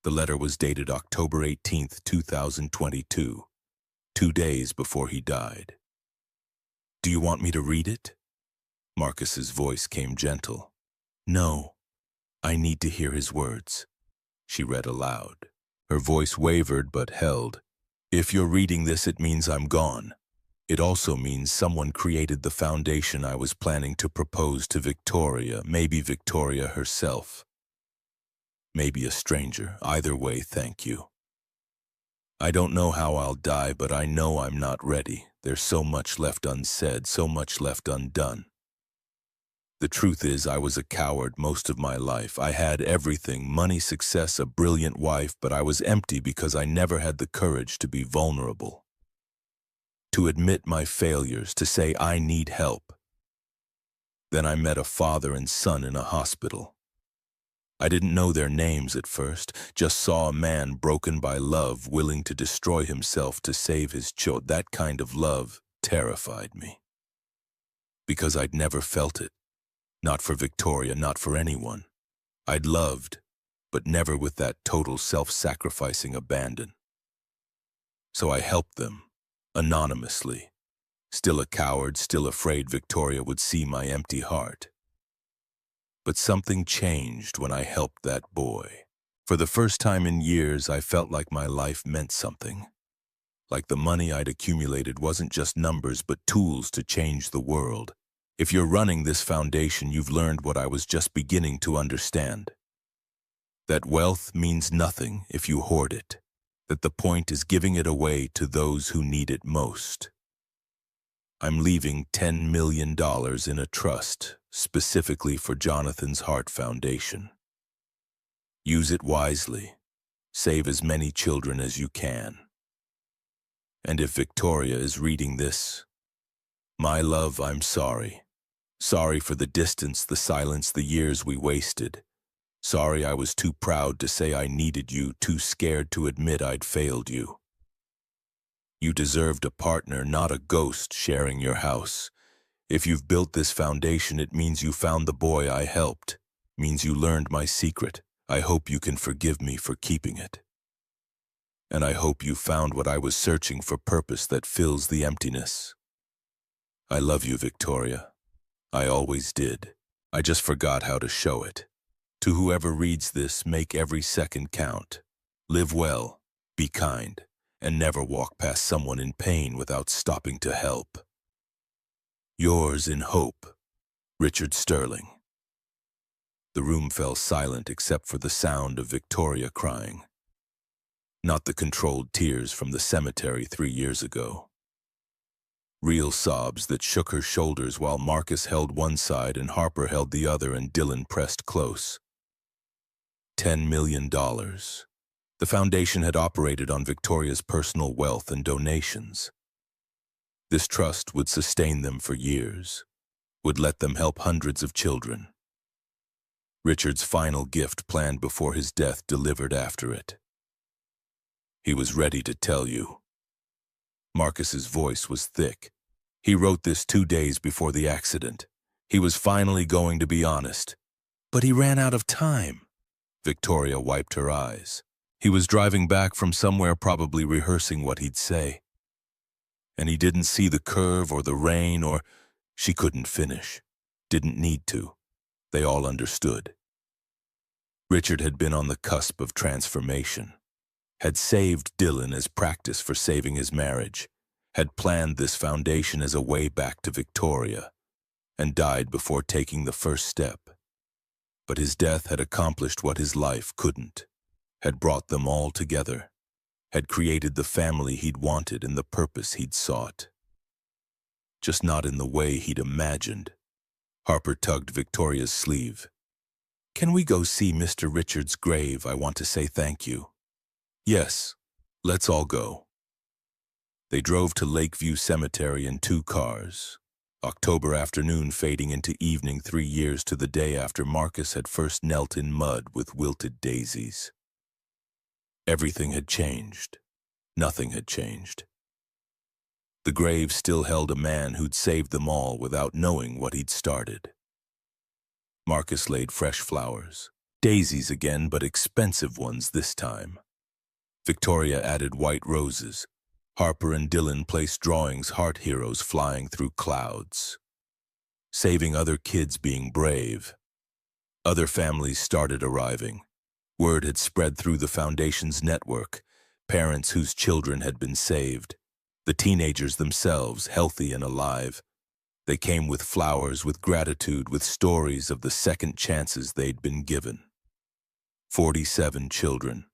The letter was dated October 18th, 2022, 2 days before he died. Do you want me to read it? Marcus's voice came gentle. No, I need to hear his words. She read aloud. Her voice wavered but held. If you're reading this, it means I'm gone. It also means someone created the foundation I was planning to propose to Victoria, maybe Victoria herself. Maybe a stranger. Either way, thank you. I don't know how I'll die, but I know I'm not ready. There's so much left unsaid, so much left undone. The truth is, I was a coward most of my life. I had everything, money, success, a brilliant wife, but I was empty because I never had the courage to be vulnerable. To admit my failures, to say I need help. Then I met a father and son in a hospital. I didn't know their names at first, just saw a man broken by love, willing to destroy himself to save his child. That kind of love terrified me. Because I'd never felt it. Not for Victoria, not for anyone. I'd loved, but never with that total self-sacrificing abandon. So I helped them, anonymously. Still a coward, still afraid Victoria would see my empty heart. But something changed when I helped that boy. For the first time in years, I felt like my life meant something. Like the money I'd accumulated wasn't just numbers, but tools to change the world. If you're running this foundation, you've learned what I was just beginning to understand. That wealth means nothing if you hoard it. That the point is giving it away to those who need it most. I'm leaving $10 million in a trust, specifically for Jonathan's Heart Foundation. Use it wisely. Save as many children as you can. And if Victoria is reading this, my love, I'm sorry. Sorry for the distance, the silence, the years we wasted. Sorry I was too proud to say I needed you, too scared to admit I'd failed you. You deserved a partner, not a ghost sharing your house. If you've built this foundation, it means you found the boy I helped. Means you learned my secret. I hope you can forgive me for keeping it. And I hope you found what I was searching for, purpose that fills the emptiness. I love you, Victoria. I always did. I just forgot how to show it. To whoever reads this, make every second count. Live well, be kind, and never walk past someone in pain without stopping to help. Yours in hope, Richard Sterling. The room fell silent except for the sound of Victoria crying. Not the controlled tears from the cemetery 3 years ago. Real sobs that shook her shoulders while Marcus held one side and Harper held the other and Dylan pressed close. $10 million. The foundation had operated on Victoria's personal wealth and donations. This trust would sustain them for years, would let them help hundreds of children. Richard's final gift, planned before his death, delivered after it. He was ready to tell you. Marcus's voice was thick. He wrote this 2 days before the accident. He was finally going to be honest. But he ran out of time. Victoria wiped her eyes. He was driving back from somewhere, probably rehearsing what he'd say. And he didn't see the curve or the rain, or she couldn't finish. Didn't need to. They all understood. Richard had been on the cusp of transformation. Had saved Dylan as practice for saving his marriage. Had planned this foundation as a way back to Victoria. And died before taking the first step. But his death had accomplished what his life couldn't. Had brought them all together. Had created the family he'd wanted and the purpose he'd sought. Just not in the way he'd imagined. Harper tugged Victoria's sleeve. Can we go see Mr. Richard's grave? I want to say thank you. Yes, let's all go. They drove to Lakeview Cemetery in 2 cars. October afternoon fading into evening, 3 years to the day after Marcus had first knelt in mud with wilted daisies. Everything had changed. Nothing had changed. The grave still held a man who'd saved them all without knowing what he'd started. Marcus laid fresh flowers. Daisies again, but expensive ones this time. Victoria added white roses. Harper and Dylan placed drawings, heart heroes flying through clouds. Saving other kids, being brave. Other families started arriving. Word had spread through the foundation's network. parents whose children had been saved, the teenagers themselves, healthy and alive. They came with flowers, with gratitude, with stories of the second chances they'd been given. 47 children,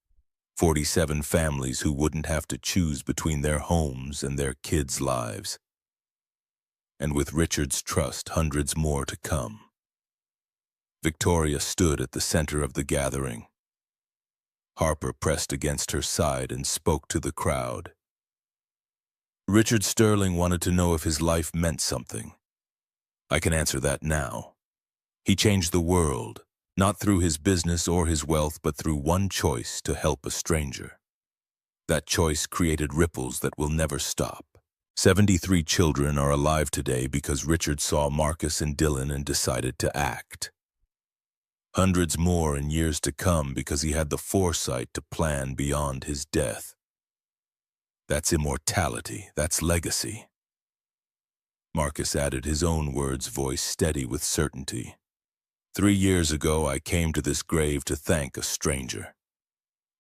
47 families who wouldn't have to choose between their homes and their kids' lives. And with Richard's trust, hundreds more to come. Victoria stood at the center of the gathering. Harper pressed against her side and spoke to the crowd. Richard Sterling wanted to know if his life meant something. I can answer that now. He changed the world, not through his business or his wealth, but through one choice: to help a stranger. That choice created ripples that will never stop. 73 children are alive today because Richard saw Marcus and Dylan and decided to act. Hundreds more in years to come because he had the foresight to plan beyond his death. That's immortality, that's legacy. Marcus added his own words, voice steady with certainty. 3 years ago, I came to this grave to thank a stranger.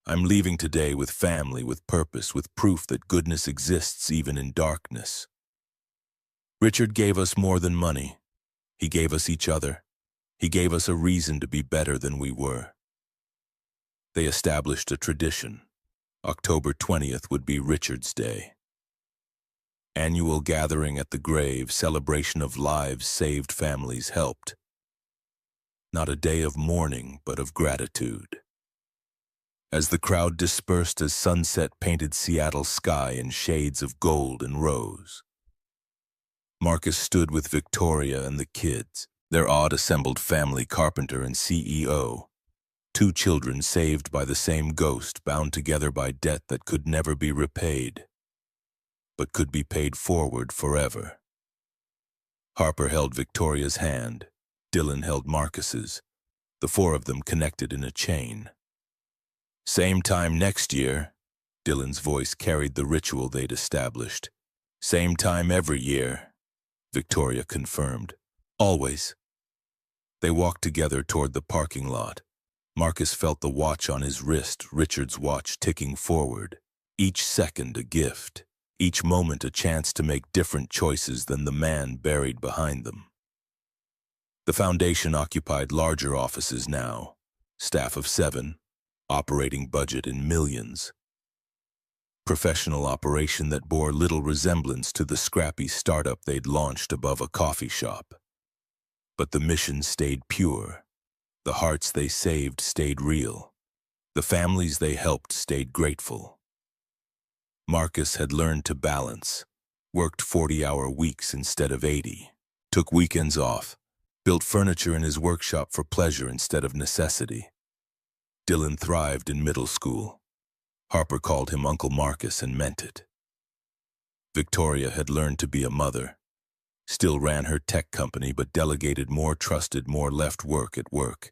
I'm leaving today with family, with purpose, with proof that goodness exists even in darkness. Richard gave us more than money. He gave us each other. He gave us a reason to be better than we were. They established a tradition. October 20th would be Richard's Day. Annual gathering at the grave, celebration of lives saved, families helped. Not a day of mourning, but of gratitude. As the crowd dispersed, as sunset painted Seattle's sky in shades of gold and rose, Marcus stood with Victoria and the kids, their odd assembled family, carpenter and CEO. 2 children saved by the same ghost, bound together by debt that could never be repaid, but could be paid forward forever. Harper held Victoria's hand. Dylan held Marcus's. The 4 of them connected in a chain. Same time next year, Dylan's voice carried the ritual they'd established. Same time every year, Victoria confirmed. Always. They walked together toward the parking lot. Marcus felt the watch on his wrist, Richard's watch ticking forward. Each second a gift. Each moment a chance to make different choices than the man buried behind them. The foundation occupied larger offices now, staff of 7, operating budget in millions. Professional operation that bore little resemblance to the scrappy startup they'd launched above a coffee shop. But the mission stayed pure. The hearts they saved stayed real. The families they helped stayed grateful. Marcus had learned to balance, worked 40-hour weeks instead of 80, took weekends off, built furniture in his workshop for pleasure instead of necessity. Dylan thrived in middle school. Harper called him Uncle Marcus and meant it. Victoria had learned to be a mother, still ran her tech company but delegated more, trusted more, left work at work,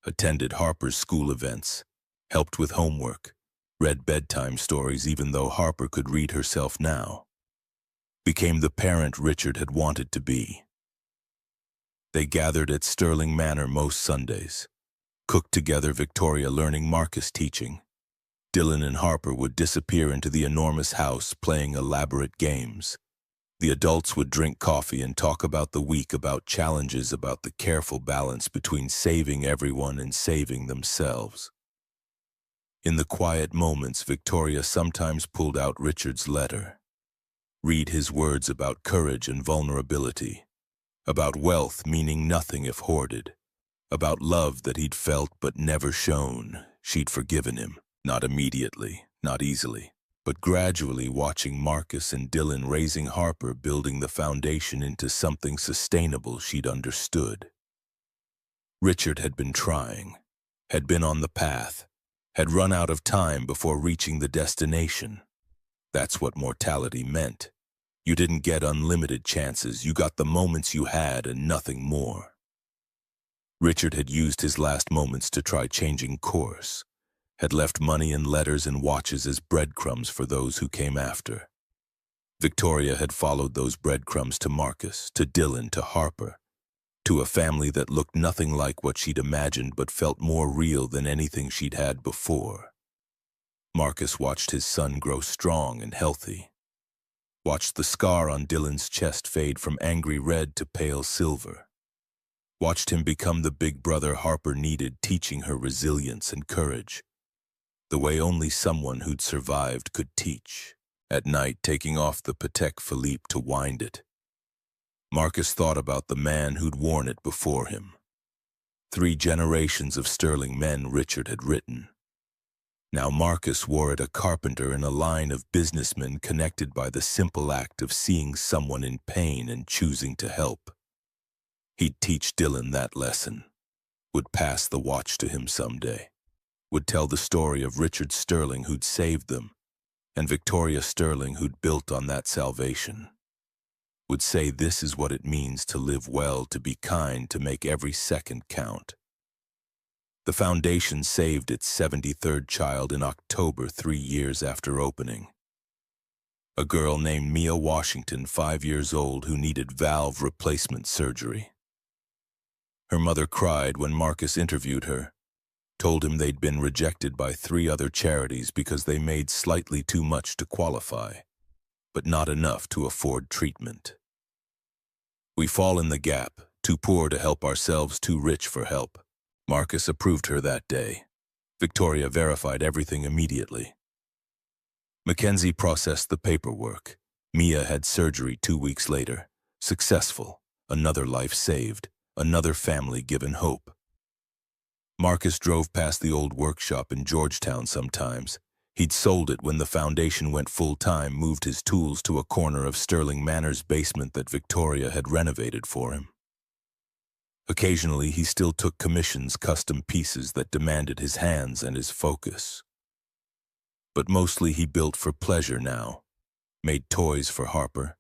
attended Harper's school events, helped with homework, read bedtime stories even though Harper could read herself now. Became the parent Richard had wanted to be. They gathered at Sterling Manor most Sundays, cooked together, Victoria learning, Marcus teaching. Dylan and Harper would disappear into the enormous house playing elaborate games. The adults would drink coffee and talk about the week, about challenges, about the careful balance between saving everyone and saving themselves. In the quiet moments, Victoria sometimes pulled out Richard's letter. Read his words about courage and vulnerability, about wealth meaning nothing if hoarded, about love that he'd felt but never shown. She'd forgiven him, not immediately, not easily, but gradually, watching Marcus and Dylan raising Harper, building the foundation into something sustainable she'd understood. Richard had been trying, had been on the path, had run out of time before reaching the destination. That's what mortality meant. You didn't get unlimited chances, you got the moments you had and nothing more. Richard had used his last moments to try changing course, had left money and letters and watches as breadcrumbs for those who came after. Victoria had followed those breadcrumbs to Marcus, to Dylan, to Harper, to a family that looked nothing like what she'd imagined but felt more real than anything she'd had before. Marcus watched his son grow strong and healthy, watched the scar on Dylan's chest fade from angry red to pale silver, watched him become the big brother Harper needed, teaching her resilience and courage, the way only someone who'd survived could teach. At night, taking off the Patek Philippe to wind it, Marcus thought about the man who'd worn it before him. 3 generations of sterling men Richard had written. Now Marcus wore it, a carpenter in a line of businessmen connected by the simple act of seeing someone in pain and choosing to help. He'd teach Dylan that lesson, would pass the watch to him someday, would tell the story of Richard Sterling who'd saved them, and Victoria Sterling who'd built on that salvation. Would say this is what it means to live well, to be kind, to make every second count. The foundation saved its 73rd child in October, 3 years after opening. A girl named Mia Washington, 5 years old, who needed valve replacement surgery. Her mother cried when Marcus interviewed her, told him they'd been rejected by 3 other charities because they made slightly too much to qualify, but not enough to afford treatment. We fall in the gap, too poor to help ourselves, too rich for help. Marcus approved her that day. Victoria verified everything immediately. Mackenzie processed the paperwork. Mia had surgery 2 weeks later. Successful. Another life saved. Another family given hope. Marcus drove past the old workshop in Georgetown sometimes. He'd sold it when the foundation went full-time, moved his tools to a corner of Sterling Manor's basement that Victoria had renovated for him. Occasionally, he still took commissions, custom pieces that demanded his hands and his focus. But mostly he built for pleasure now. Made toys for Harper.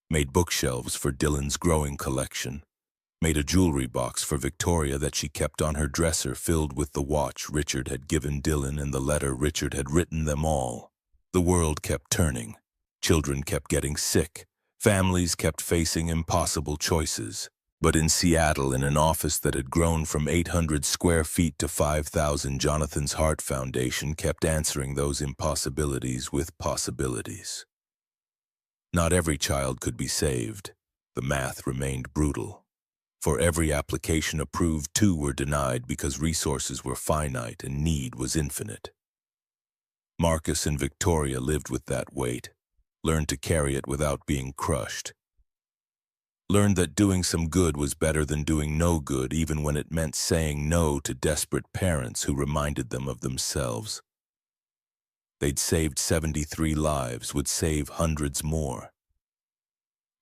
Made bookshelves for Dylan's growing collection. Made a jewelry box for Victoria that she kept on her dresser, filled with the watch Richard had given Dylan and the letter Richard had written them all. The world kept turning. Children kept getting sick. Families kept facing impossible choices. But in Seattle, in an office that had grown from 800 square feet to 5,000, Jonathan's Heart Foundation kept answering those impossibilities with possibilities. Not every child could be saved. The math remained brutal. For every application approved, 2 were denied because resources were finite and need was infinite. Marcus and Victoria lived with that weight, learned to carry it without being crushed. Learned that doing some good was better than doing no good, even when it meant saying no to desperate parents who reminded them of themselves. They'd saved 73 lives, would save hundreds more.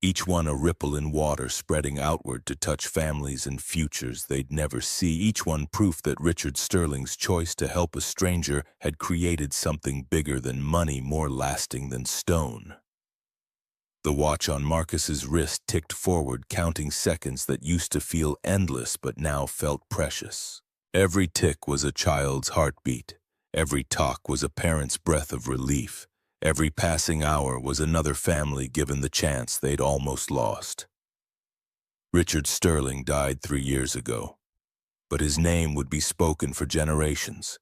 Each one a ripple in water spreading outward to touch families and futures they'd never see. Each one proof that Richard Sterling's choice to help a stranger had created something bigger than money, more lasting than stone. The watch on Marcus's wrist ticked forward, counting seconds that used to feel endless but now felt precious. Every tick was a child's heartbeat. Every talk was a parent's breath of relief. Every passing hour was another family given the chance they'd almost lost. Richard Sterling died 3 years ago, but his name would be spoken for generations.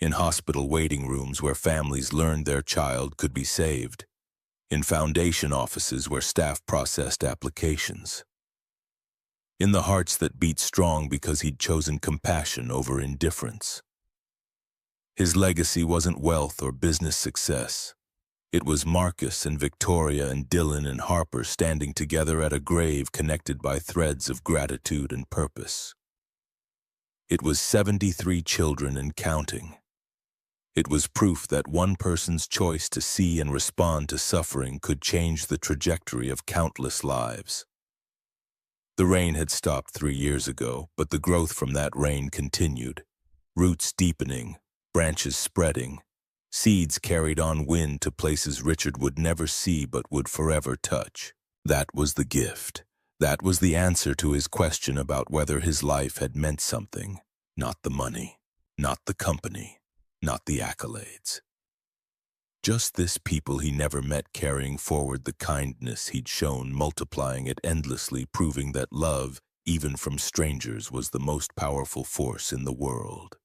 In hospital waiting rooms where families learned their child could be saved. In foundation offices where staff processed applications. In the hearts that beat strong because he'd chosen compassion over indifference. His legacy wasn't wealth or business success. It was Marcus and Victoria and Dylan and Harper standing together at a grave connected by threads of gratitude and purpose. It was 73 children and counting. It was proof that one person's choice to see and respond to suffering could change the trajectory of countless lives. The rain had stopped 3 years ago, but the growth from that rain continued. Roots deepening, branches spreading, seeds carried on wind to places Richard would never see but would forever touch. That was the gift. That was the answer to his question about whether his life had meant something. Not the money, not the company. Not the accolades. Just this people he never met carrying forward the kindness he'd shown, multiplying it endlessly, proving that love, even from strangers, was the most powerful force in the world.